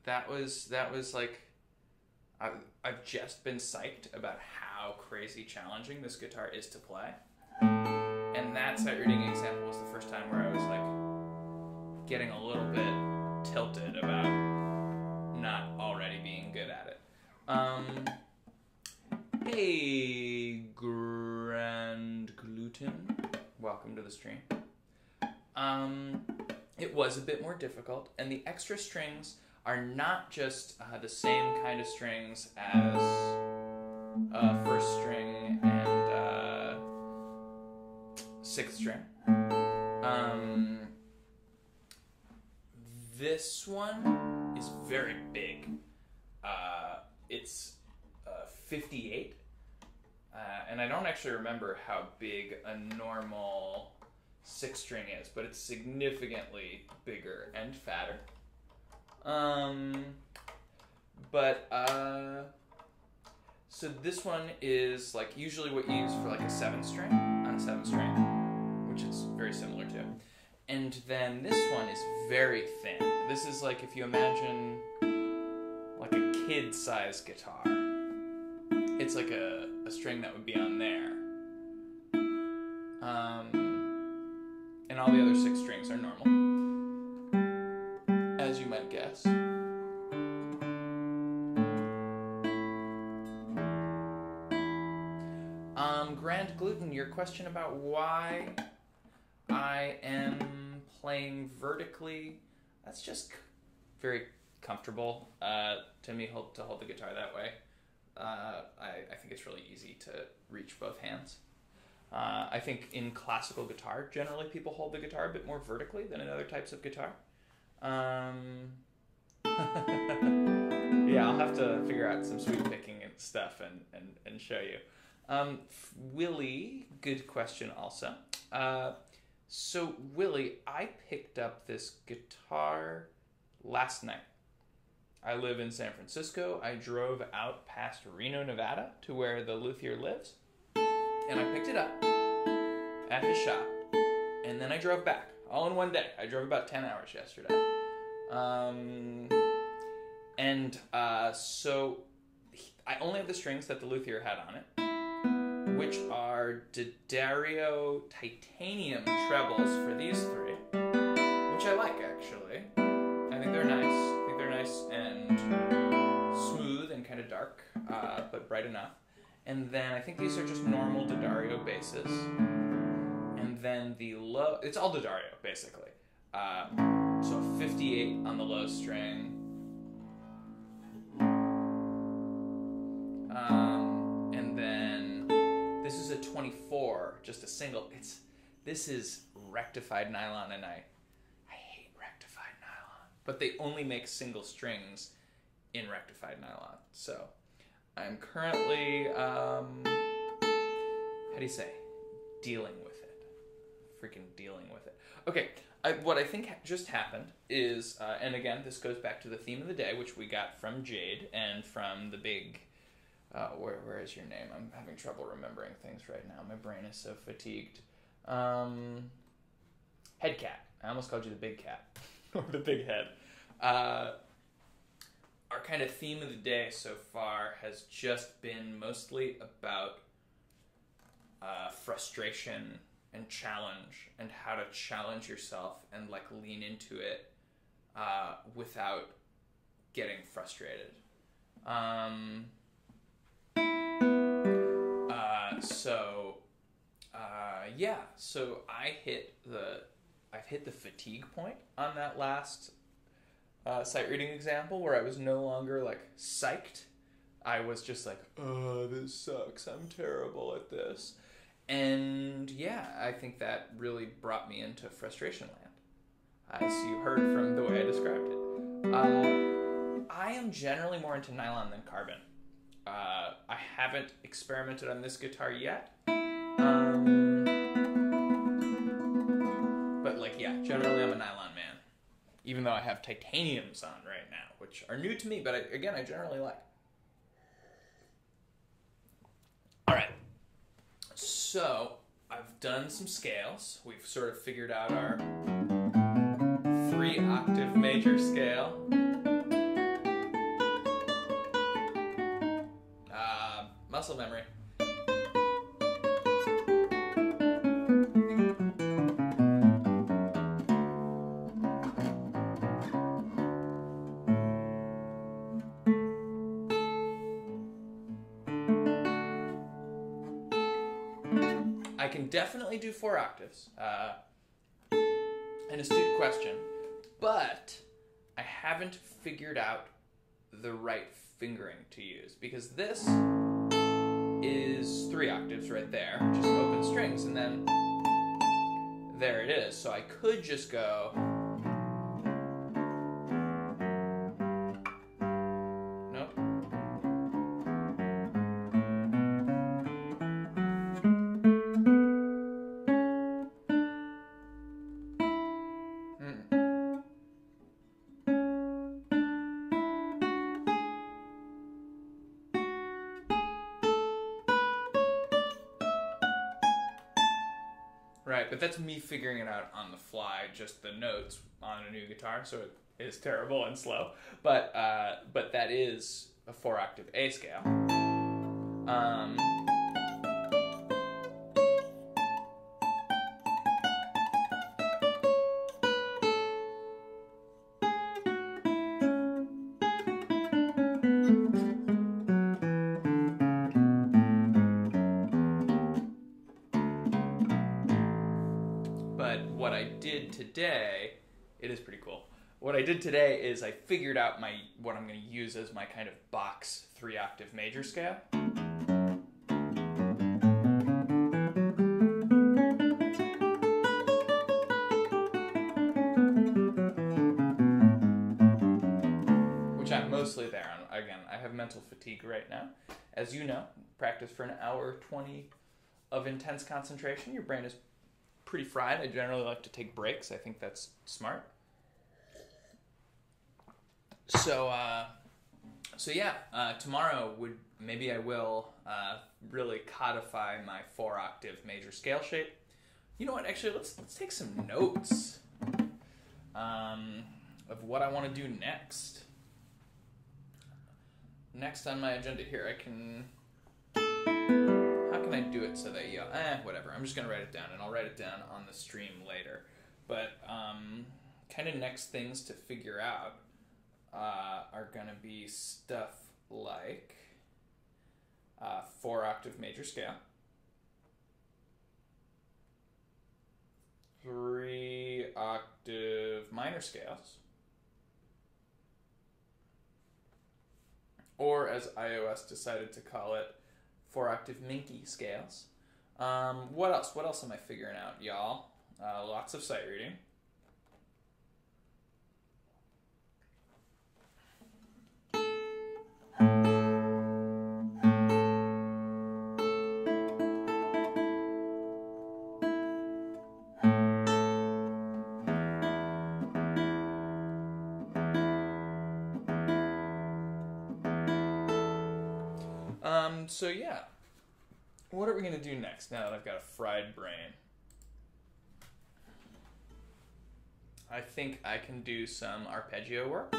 That was like I've just been psyched about how crazy challenging this guitar is to play, and that sight reading example was the first time where I was like getting a little bit tilted about not already being good at it. Hey, Grand Gluten, welcome to the stream. It was a bit more difficult, and the extra strings are not just the same kind of strings as first string and sixth string. This one is very big. It's 58, and I don't actually remember how big a normal sixth string is, but it's significantly bigger and fatter. So this one is like usually what you use for like a 7th string on a 7th string, which it's very similar to. And then this one is very thin. This is like if you imagine like a kid-sized guitar. It's like a string that would be on there. And all the other 6 strings are normal, as you might guess. Grand Gluten, your question about why I am playing vertically, that's just very comfortable to me to hold the guitar that way. I think it's really easy to reach both hands. I think in classical guitar, generally people hold the guitar a bit more vertically than in other types of guitar. Yeah, I'll have to figure out some sweep picking and stuff and show you. Willie, good question also. So Willie, I picked up this guitar last night. I live in San Francisco. I drove out past Reno, Nevada to where the luthier lives, and I picked it up. at his shop, and then I drove back, all in one day. I drove about 10 hours yesterday. So I only have the strings that the luthier had on it, which are D'Addario titanium trebles for these three, which I like, actually. I think they're nice and smooth and kind of dark, but bright enough. And then I think these are just normal D'Addario basses. And then the low, it's all D'Addario, basically. So a 58 on the low string. And then this is a 24, just a single. This is rectified nylon, and I hate rectified nylon. But they only make single strings in rectified nylon. So I'm currently, how do you say, dealing with it. Freaking dealing with it. Okay, what I think just happened is, and again, this goes back to the theme of the day, which we got from Jade and from the big, where is your name? I'm having trouble remembering things right now. My brain is so fatigued. Head cat. I almost called you the big cat. Or the big head. Our kind of theme of the day so far has just been mostly about frustration and challenge, and how to challenge yourself and like lean into it without getting frustrated. So I've hit the fatigue point on that last sight reading example, where I was no longer like psyched. I was just like, oh, this sucks. I'm terrible at this. And yeah, I think that really brought me into frustration land, as you heard from the way I described it. I am generally more into nylon than carbon. I haven't experimented on this guitar yet. But like, yeah, generally I'm a nylon man. Even though I have titaniums on right now, which are new to me, but I generally like. Alright, so I've done some scales. We've sort of figured out our 3-octave major scale. Muscle memory. I can definitely do 4 octaves. An astute question. But I haven't figured out the right fingering to use, because this is 3 octaves right there, just open strings, and then there it is. So I could just go, nope. Right, but that's me figuring it out on the fly, just the notes on a new guitar, so it is terrible and slow. But that is a 4-octave A scale. What I did today, it is pretty cool. What I did today is I figured out what I'm going to use as my kind of box 3-octave major scale. Which I'm mostly there on. Again, I have mental fatigue right now. As you know, practice for an hour 20 of intense concentration. Your brain is pretty fried. I generally like to take breaks. I think that's smart. So yeah, tomorrow maybe I will really codify my 4-octave major scale shape You know what? Actually, let's take some notes of what I want to do next. Next on my agenda here, I can. How can I do it so that whatever. I'm just gonna write it down, and I'll write it down on the stream later. But kind of next things to figure out are gonna be stuff like 4-octave major scale, 3-octave minor scales, or as iOS decided to call it, 4-octave minky scales. What else? What else am I figuring out, y'all? Lots of sight reading. So yeah, what are we gonna do next now that I've got a fried brain? I think I can do some arpeggio work.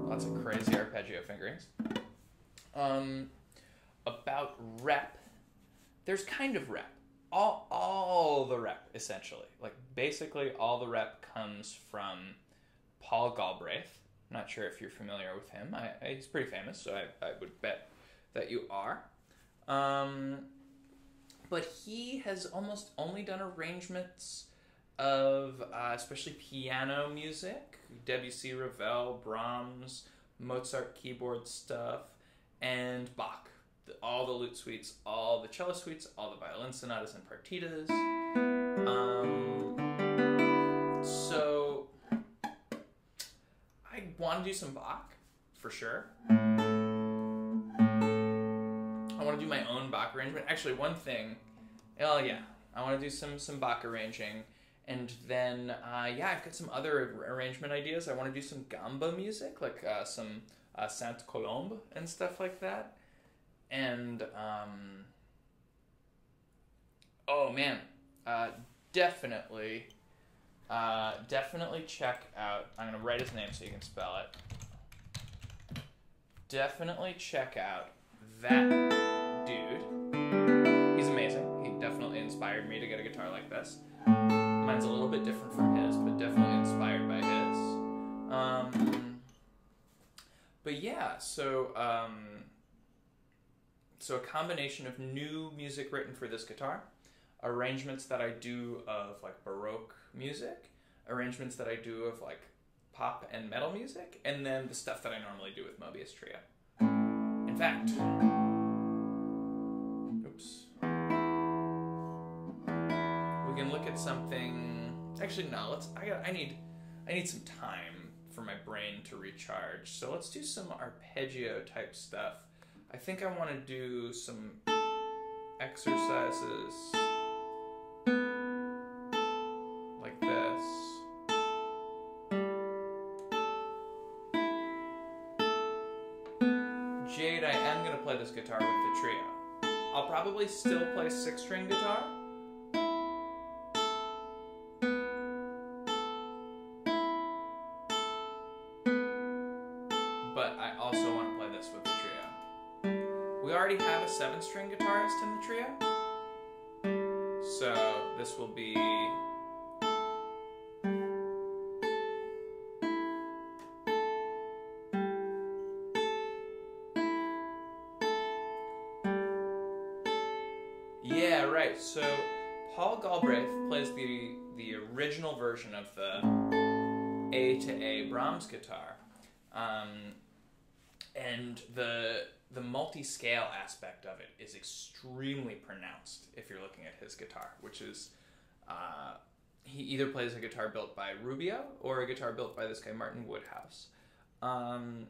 Lots of crazy arpeggio fingerings. About rep, there's kind of rep. All the rep, essentially. Like, basically all the rep comes from Paul Galbraith. I'm not sure if you're familiar with him. He's pretty famous, so I would bet that you are. But he has almost only done arrangements of especially piano music, Debussy, Ravel, Brahms, Mozart keyboard stuff, and Bach. All the lute suites, all the cello suites, all the violin sonatas and partitas. So I want to do some Bach, for sure. I want to do my own Bach arrangement. Actually, one thing, I want to do some Bach arranging. And then, I've got some other arrangement ideas. I want to do some gamba music, like some Sainte Colombe and stuff like that. And, definitely check out, I'm going to write his name so you can spell it. Definitely check out that dude. He's amazing. He definitely inspired me to get a guitar like this. Mine's a little bit different from his, but definitely inspired by his. So a combination of new music written for this guitar, arrangements that I do of like Baroque music, arrangements that I do of like pop and metal music, and then the stuff that I normally do with Mobius Trio. In fact, we can look at something. Actually, no. I need some time for my brain to recharge. So let's do some arpeggio type stuff. I think I want to do some exercises like this. Jade, I am going to play this guitar with the trio. I'll probably still play 6-string guitar. But I also want to play this with the trio. We already have a 7-string guitarist in the trio, so this will be so Paul Galbraith plays the original version of the A to A Brahms guitar, and the multi-scale aspect of it is extremely pronounced if you're looking at his guitar, which is he either plays a guitar built by Rubio or a guitar built by this guy Martin Woodhouse. When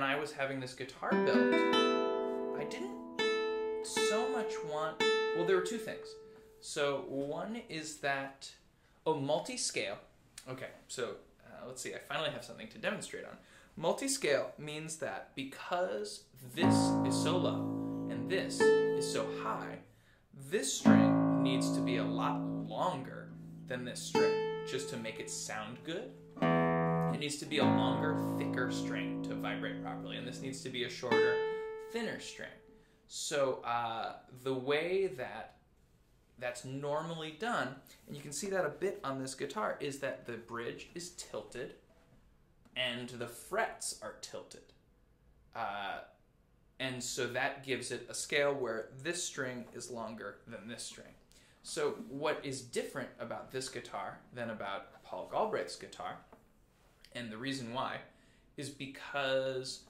I was having this guitar built, I didn't so much want... Well, there were two things. So one is that... multi-scale. Okay, so let's see, I finally have something to demonstrate on. Multi-scale means that because this is so low and this is so high, this string needs to be a lot longer than this string just to make it sound good. It needs to be a longer, thicker string to vibrate properly, and this needs to be a shorter, thinner string. So the way that that's normally done, and you can see that a bit on this guitar, is that the bridge is tilted and the frets are tilted. And so that gives it a scale where this string is longer than this string. So what is different about this guitar than about Paul Galbraith's guitar, and the reason why, is because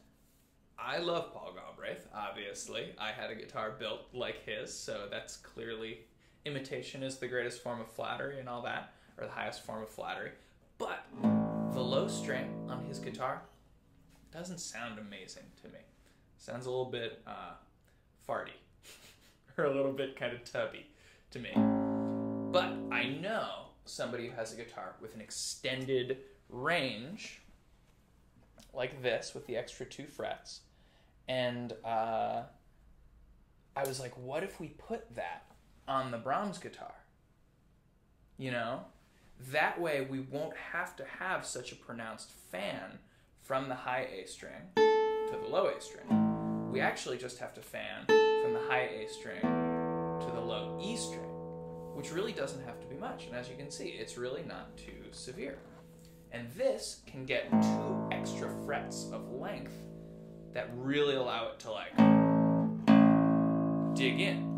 I love Paul Galbraith, obviously. I had a guitar built like his, so that's clearly, imitation is the greatest form of flattery and all that, or the highest form of flattery. But the low string on his guitar doesn't sound amazing to me. Sounds a little bit farty, or a little bit kind of tubby to me. But I know somebody who has a guitar with an extended range, like this, with the extra 2 frets, and I was like, what if we put that on the Brahms guitar? You know? That way we won't have to have such a pronounced fan from the high A string to the low A string. We actually just have to fan from the high A string to the low E string, which really doesn't have to be much. And as you can see, it's really not too severe. And this can get 2 extra frets of length that really allow it to, like, dig in.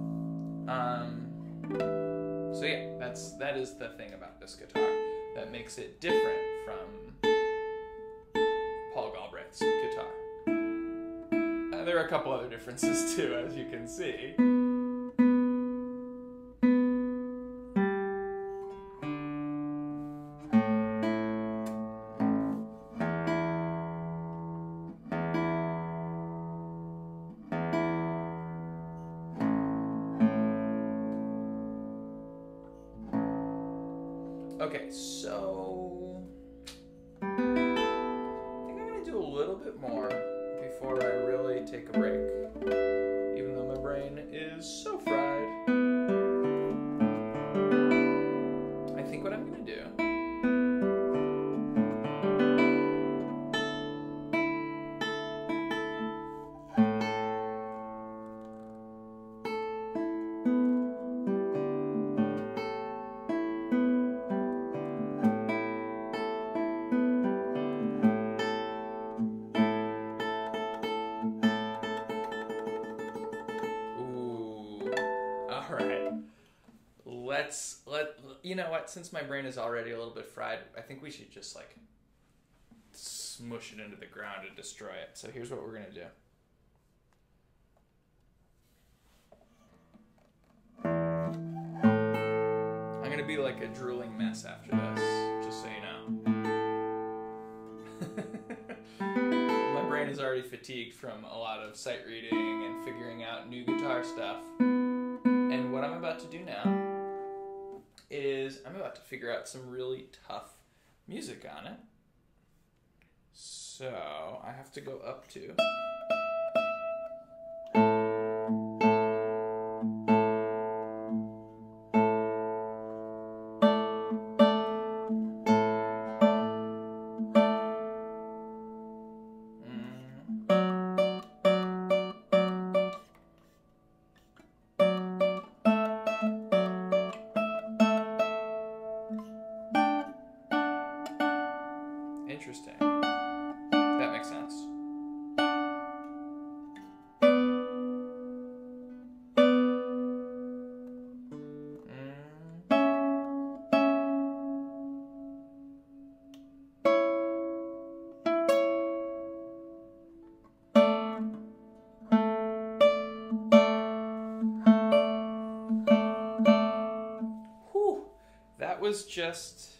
So yeah, that is the thing about this guitar that makes it different from Paul Galbraith's guitar. There are a couple other differences too, as you can see. Okay, so I think I'm going to do a little bit more before I really take a break, even though my brain is so fried. I think what I'm going to do you know what, since my brain is already a little bit fried, I think we should just, like, smush it into the ground and destroy it. So here's what we're going to do. I'm going to be like a drooling mess after this, just so you know. My brain is already fatigued from a lot of sight reading and figuring out new guitar stuff. And what I'm about to do now is I'm about to figure out some really tough music on it. So I have to go up to. Interesting. That makes sense. Whew. That was just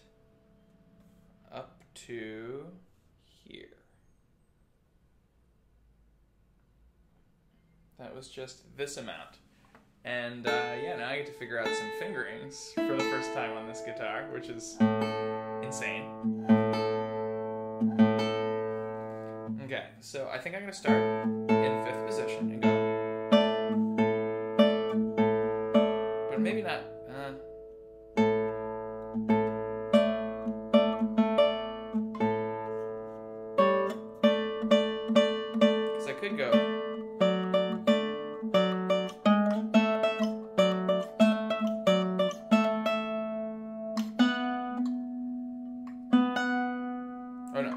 up to here. That was just this amount. And yeah, now I get to figure out some fingerings for the first time on this guitar, which is insane. So I think I'm going to start in 5th position and go. But maybe not. Because I could go. Oh no.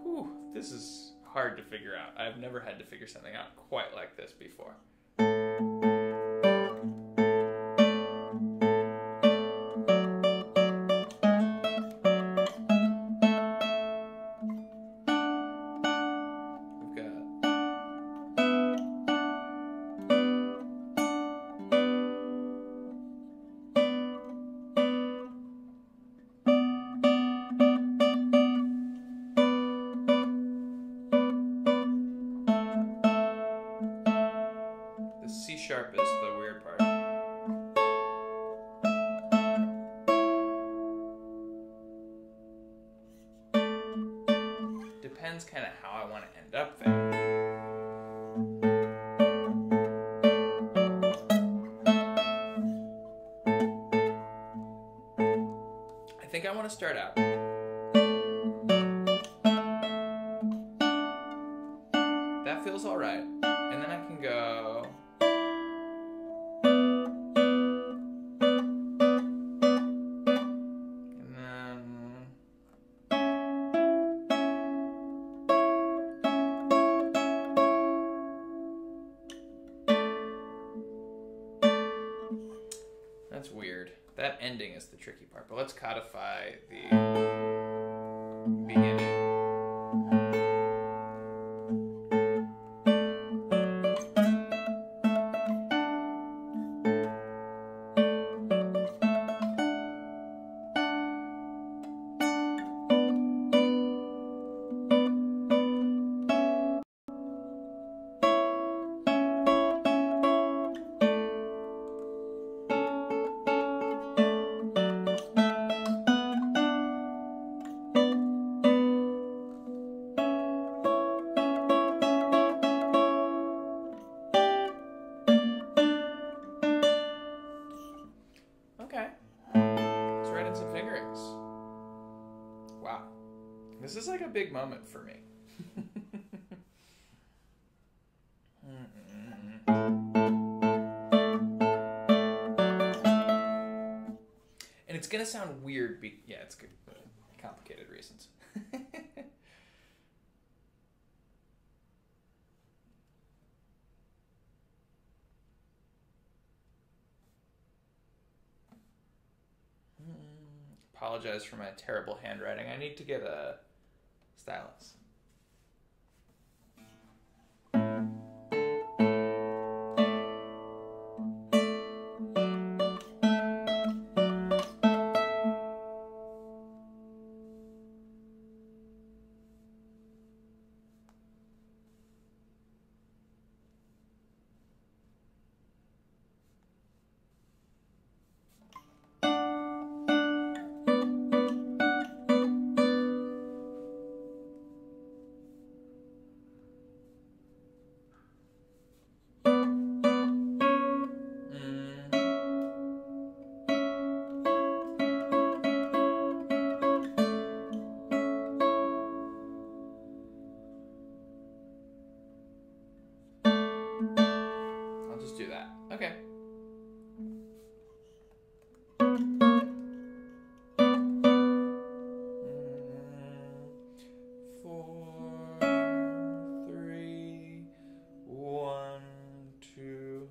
Whew, this is hard to figure out. I've never had to figure something out quite like this before. We've got the C sharp is the weird part. Depends kind of how I want to end up there. I think I want to start out. That feels all right. And then I can go. And then. That's weird. That ending is the tricky part, but let's codify the beginning. Okay. Let's write in some fingerings. Wow. This is like a big moment for me. And it's gonna sound weird. Yeah, it's good. Complicated reasons. Apologize for my terrible handwriting. I need to get a stylus. I'll just do that. Okay. Four, three, one, two.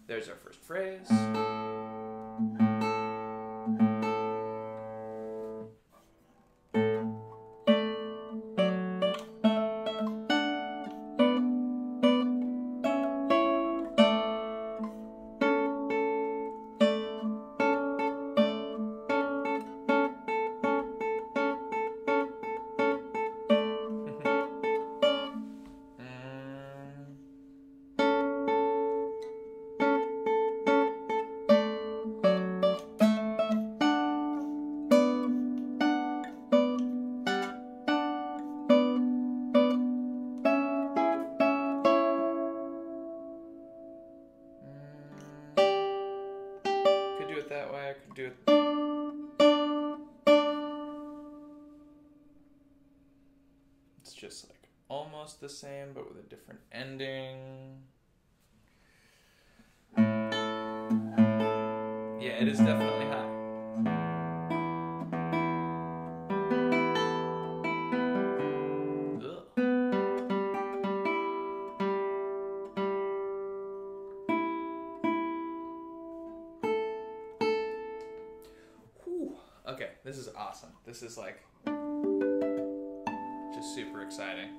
There's our first phrase. that way. I could do it. It's just like almost the same, but with a different ending. Yeah, it is definitely high. Okay, this is awesome. This is like just super exciting.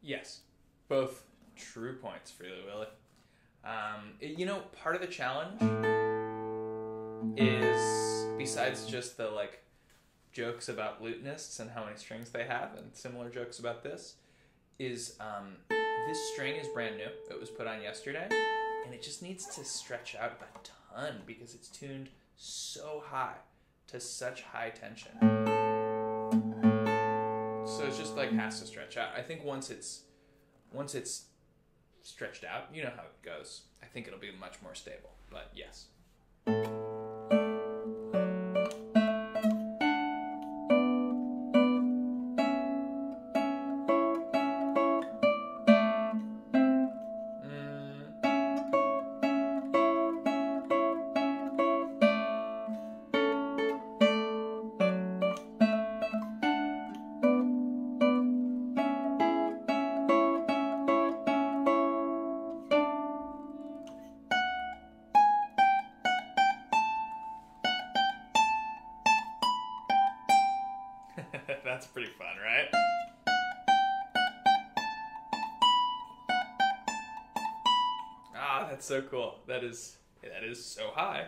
Yes, both true points for you, Willie. You know, part of the challenge is, besides just the like jokes about lutenists and how many strings they have, and similar jokes about this, is this string is brand new. It was put on yesterday, and it just needs to stretch out a ton because it's tuned so high to such high tension. So it's just like has to stretch out. I think once it's stretched out, you know how it goes. I think it'll be much more stable, but yes. That's pretty fun, right? Ah, that's so cool. That is so high.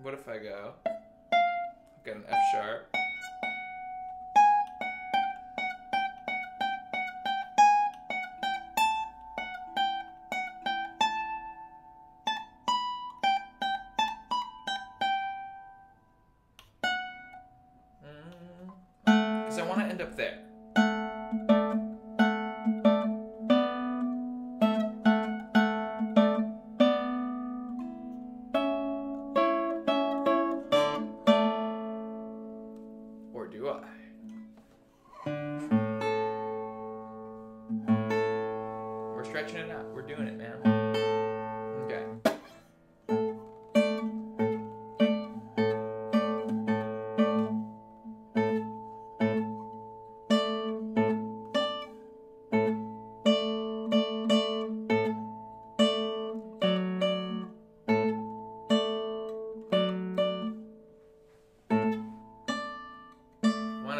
What if I go? I've got an F sharp. Because I want to end up there. Or do I? We're stretching it out. We're doing it, man. Okay.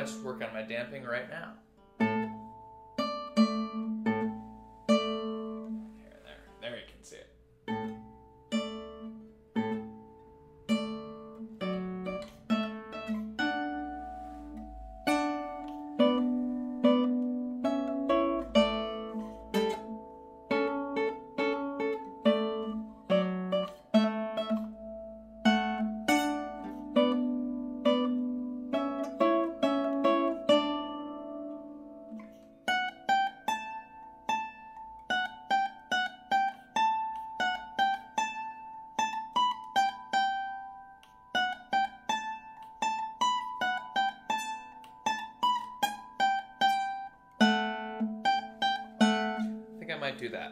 Just work on my damping right now. There you can see it. I might do that.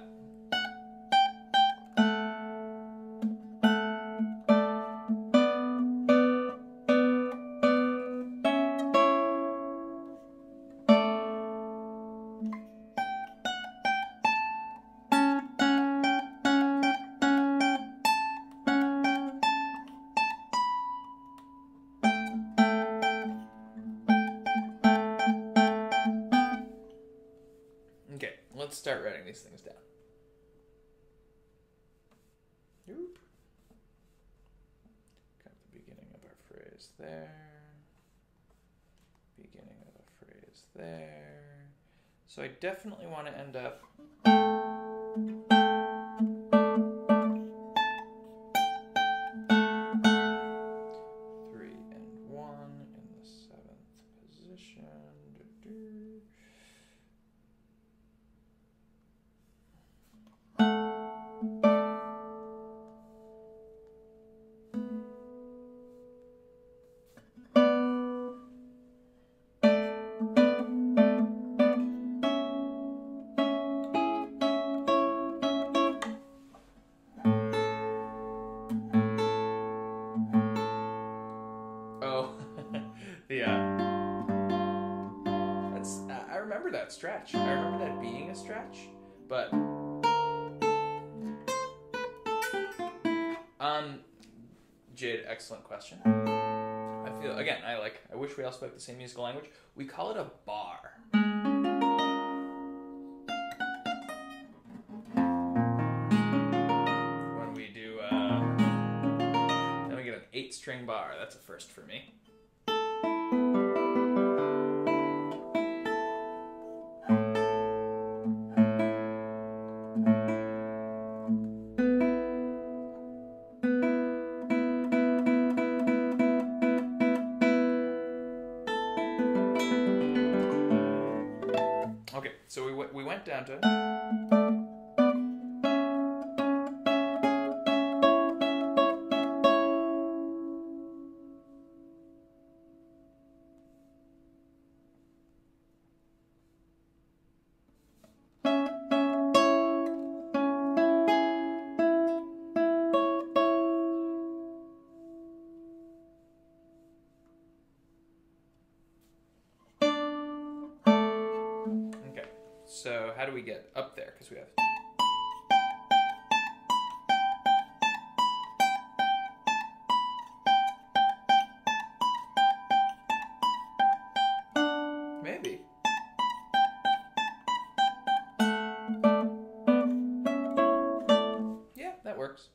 Okay, let's start writing these things down. Oop. Got the beginning of our phrase there. Beginning of a phrase there. So I definitely want to end up... stretch. I remember that being a stretch, but Jade, excellent question. I feel again, I wish we all spoke the same musical language. We call it a bar. When we do then we get an 8-string bar. That's a first for me. So we went down to... So how do we get up there? Because we have... Maybe. Yeah, that works.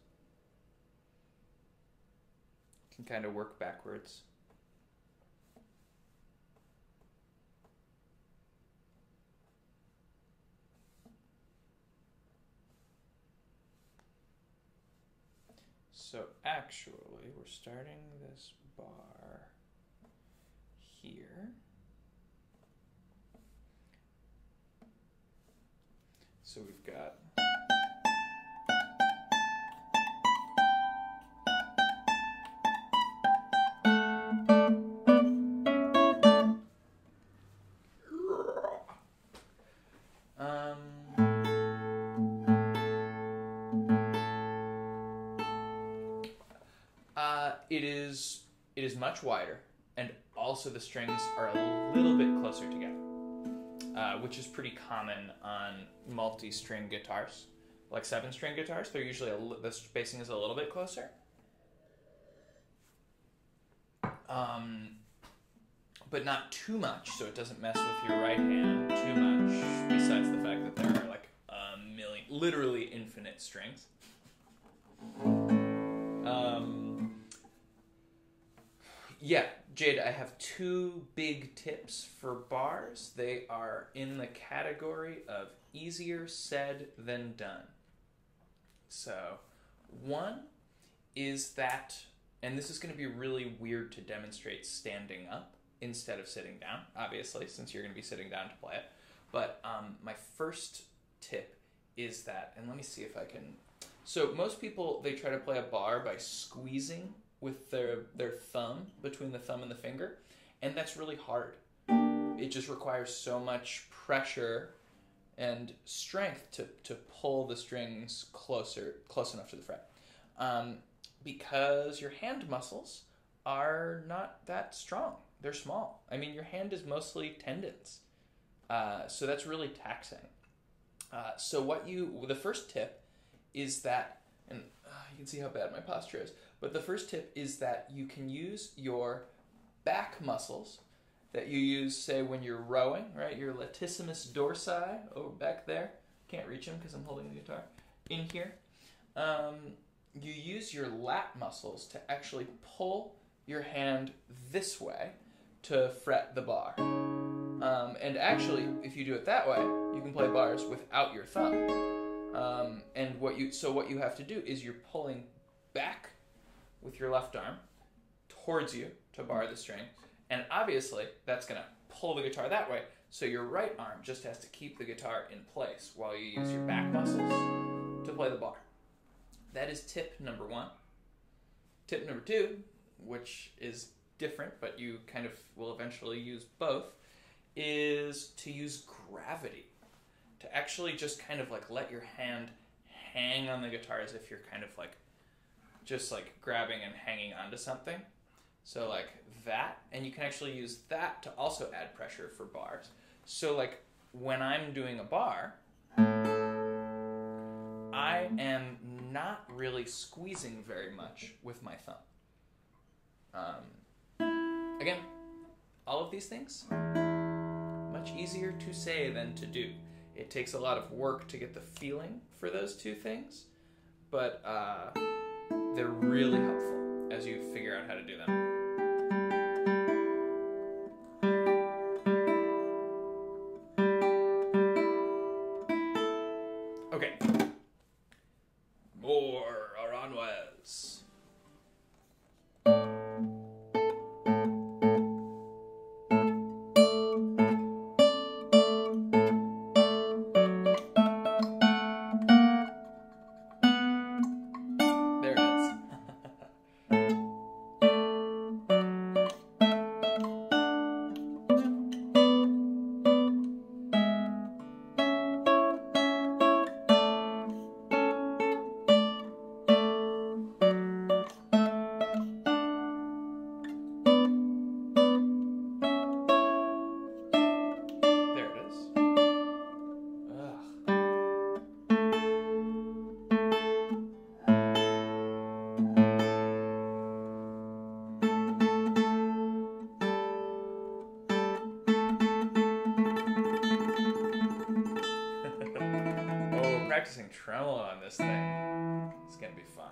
Can kind of work backwards. So actually, we're starting this bar here. So we've got... It is much wider, and also the strings are a little bit closer together, which is pretty common on multi-string guitars. Like 7-string guitars, they're usually the spacing is a little bit closer. But not too much, so it doesn't mess with your right hand too much, besides the fact that there are like a million, literally infinite strings. Yeah, Jade, I have 2 big tips for bars. They are in the category of easier said than done. So, one is that, and this is going to be really weird to demonstrate standing up instead of sitting down, obviously, since you're going to be sitting down to play it. But my first tip is that, and let me see if I can... So most people, they try to play a bar by squeezing with their thumb, between the thumb and the finger, and that's really hard. It just requires so much pressure and strength to pull the strings close enough to the fret. Because your hand muscles are not that strong. They're small. I mean, your hand is mostly tendons. So that's really taxing. So the first tip is that, and you can see how bad my posture is, but the first tip is that you can use your back muscles that you use, say, when you're rowing, right? Your latissimus dorsi, over back there. Can't reach him because I'm holding the guitar. In here. You use your lat muscles to actually pull your hand this way to fret the bar. And actually, if you do it that way, you can play bars without your thumb. And what you have to do is you're pulling back with your left arm towards you to bar the string, and obviously that's going to pull the guitar that way. So your right arm just has to keep the guitar in place while you use your back muscles to play the bar. That is tip number 1. Tip number 2, which is different, but you kind of will eventually use both, is to use gravity. To actually just kind of like let your hand hang on the guitar as if you're kind of like just like grabbing and hanging onto something. So like that, and you can actually use that to also add pressure for bars. So like when I'm doing a bar, I am not really squeezing very much with my thumb. Again, all of these things, much easier to say than to do. It takes a lot of work to get the feeling for those two things, but they're really helpful as you figure out how to do them. Okay. More Aranjuez. There it is. There it is. Ugh. Oh, practicing tremolo on this thing. It's gonna be fun.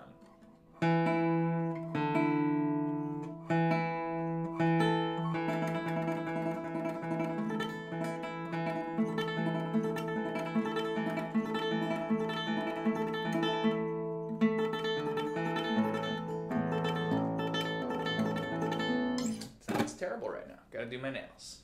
Sounds terrible right now. Gotta do my nails.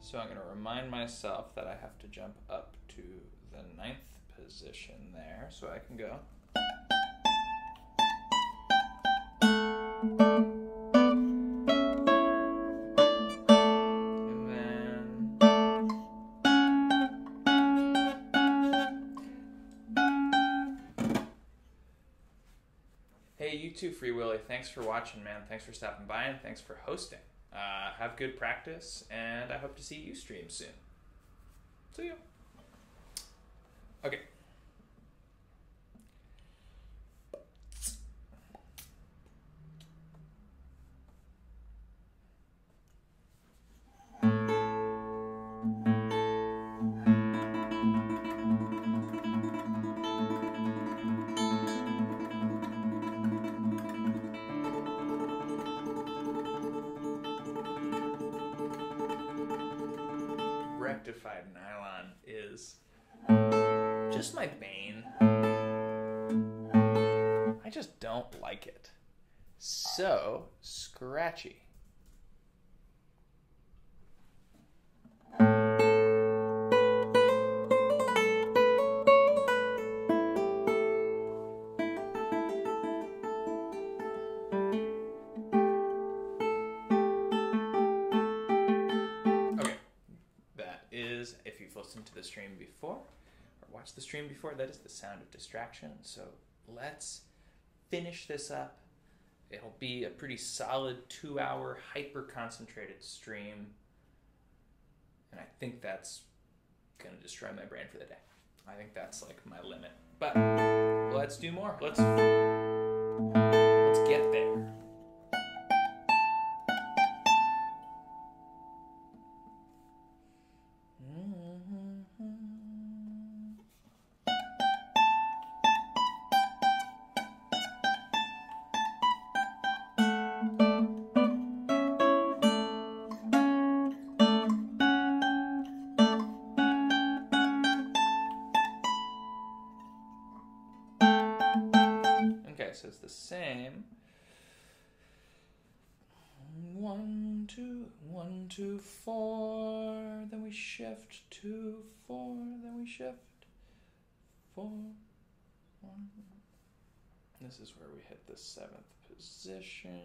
So I'm going to remind myself that I have to jump up to the 9th position there so I can go. And then hey, you too, Free Willy. Thanks for watching, man. Thanks for stopping by, and thanks for hosting. Have good practice, and I hope to see you stream soon. See you. Okay. Rectified nylon is just my bane. I just don't like it. So scratchy. If you've listened to the stream before or watched the stream before, that is the sound of distraction. So let's finish this up. It'll be a pretty solid 2-hour hyper-concentrated stream, and I think that's going to destroy my brain for the day. I think that's like my limit. But let's do more. Let's get there. the same. 1, 2, 1, 2, 4. Then we shift 2, 4. Then we shift 4, 1. This is where we hit the 7th position.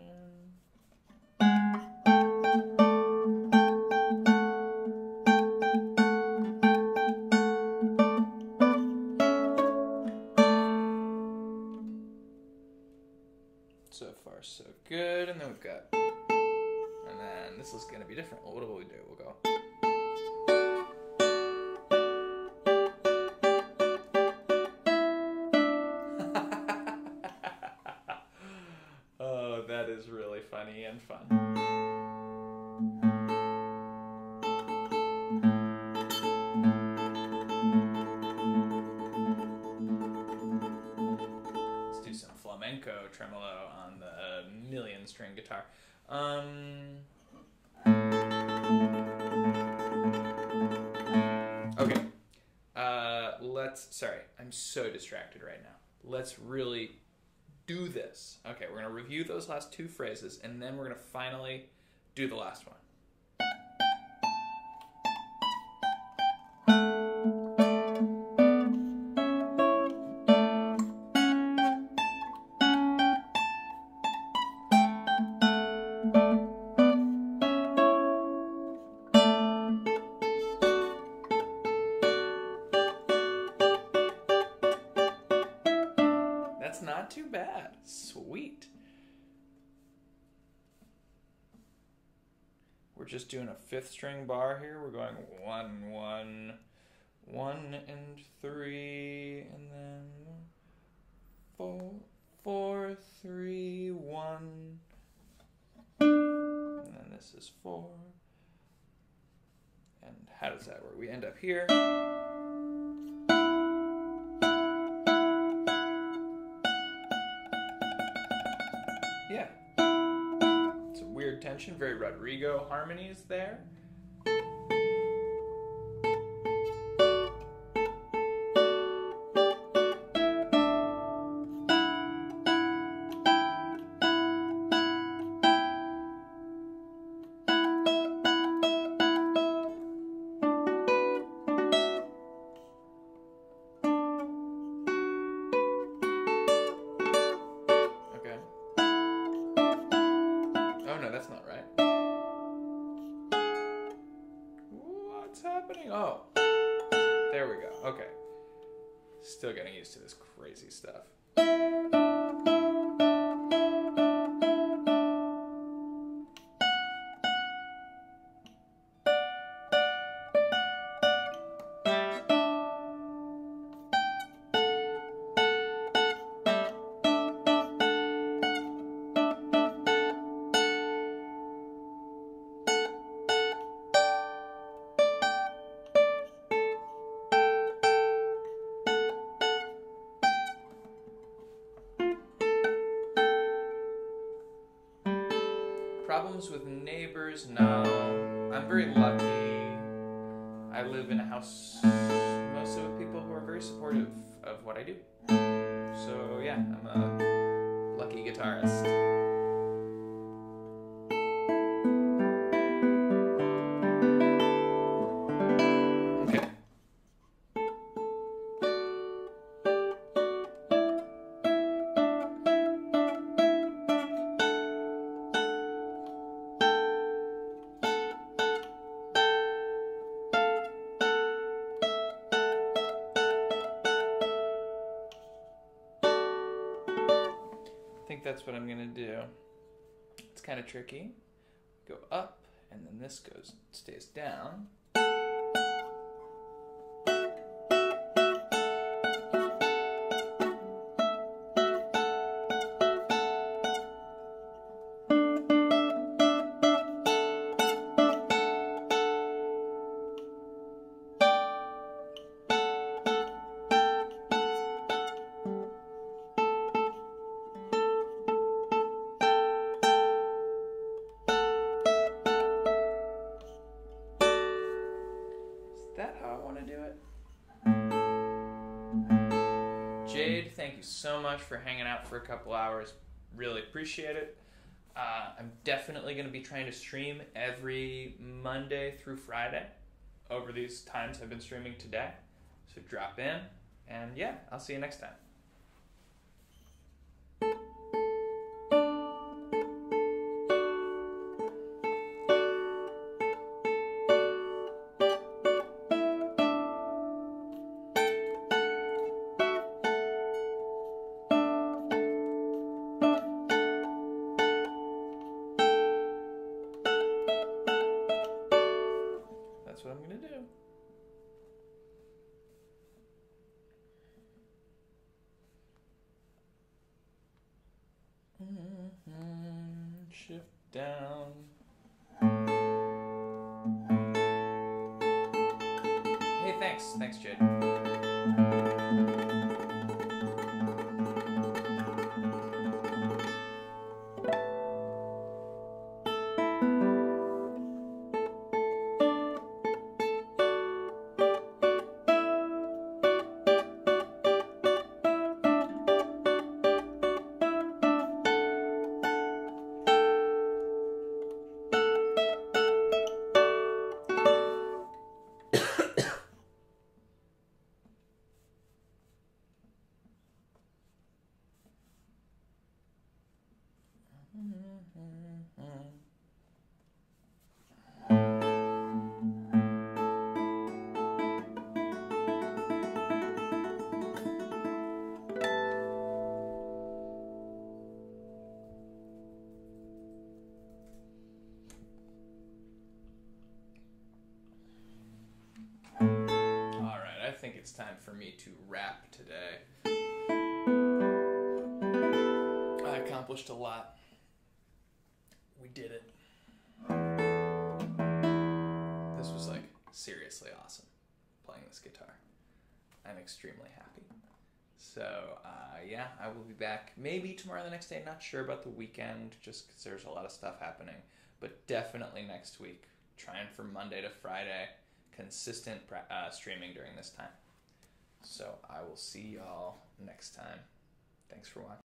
So far, so good. And then we've got, and then this is going to be different. What will we do? We'll go. Oh, that is really funny and fun. Tremolo on the million string guitar. Okay. Sorry, I'm so distracted right now. Let's really do this. Okay, we're gonna review those last 2 phrases and then we're gonna finally do the last one. That's not too bad. Sweet. We're just doing a 5th string bar here. We're going 1, 1, 1 and 3, and then 4, 4, 3, 1. And then this is 4. And how does that work? We end up here. Yeah. Some weird tension, very Rodrigo harmonies there. That's not right. What's happening? Oh, there we go. Okay. Still getting used to this crazy stuff. Problems with neighbors? No. I'm very lucky. I live in a house mostly with people who are very supportive of what I do. So yeah, I'm a lucky guitarist. I think that's what I'm gonna do. It's kind of tricky. Go up, and then this stays down. thank you so much for hanging out for a couple hours. Really appreciate it. I'm definitely going to be trying to stream every Monday through Friday over these times I've been streaming today. So drop in, and yeah, I'll see you next time. That's what I'm going to do. Shift down. Hey, thanks. Thanks, Jade. I think it's time for me to wrap today. I accomplished a lot. We did it. This was like seriously awesome playing this guitar. I'm extremely happy. So yeah, I will be back maybe tomorrow or the next day. Not sure about the weekend just because there's a lot of stuff happening. But definitely next week. Trying for Monday to Friday. Consistent streaming during this time. So I will see y'all next time. Thanks for watching.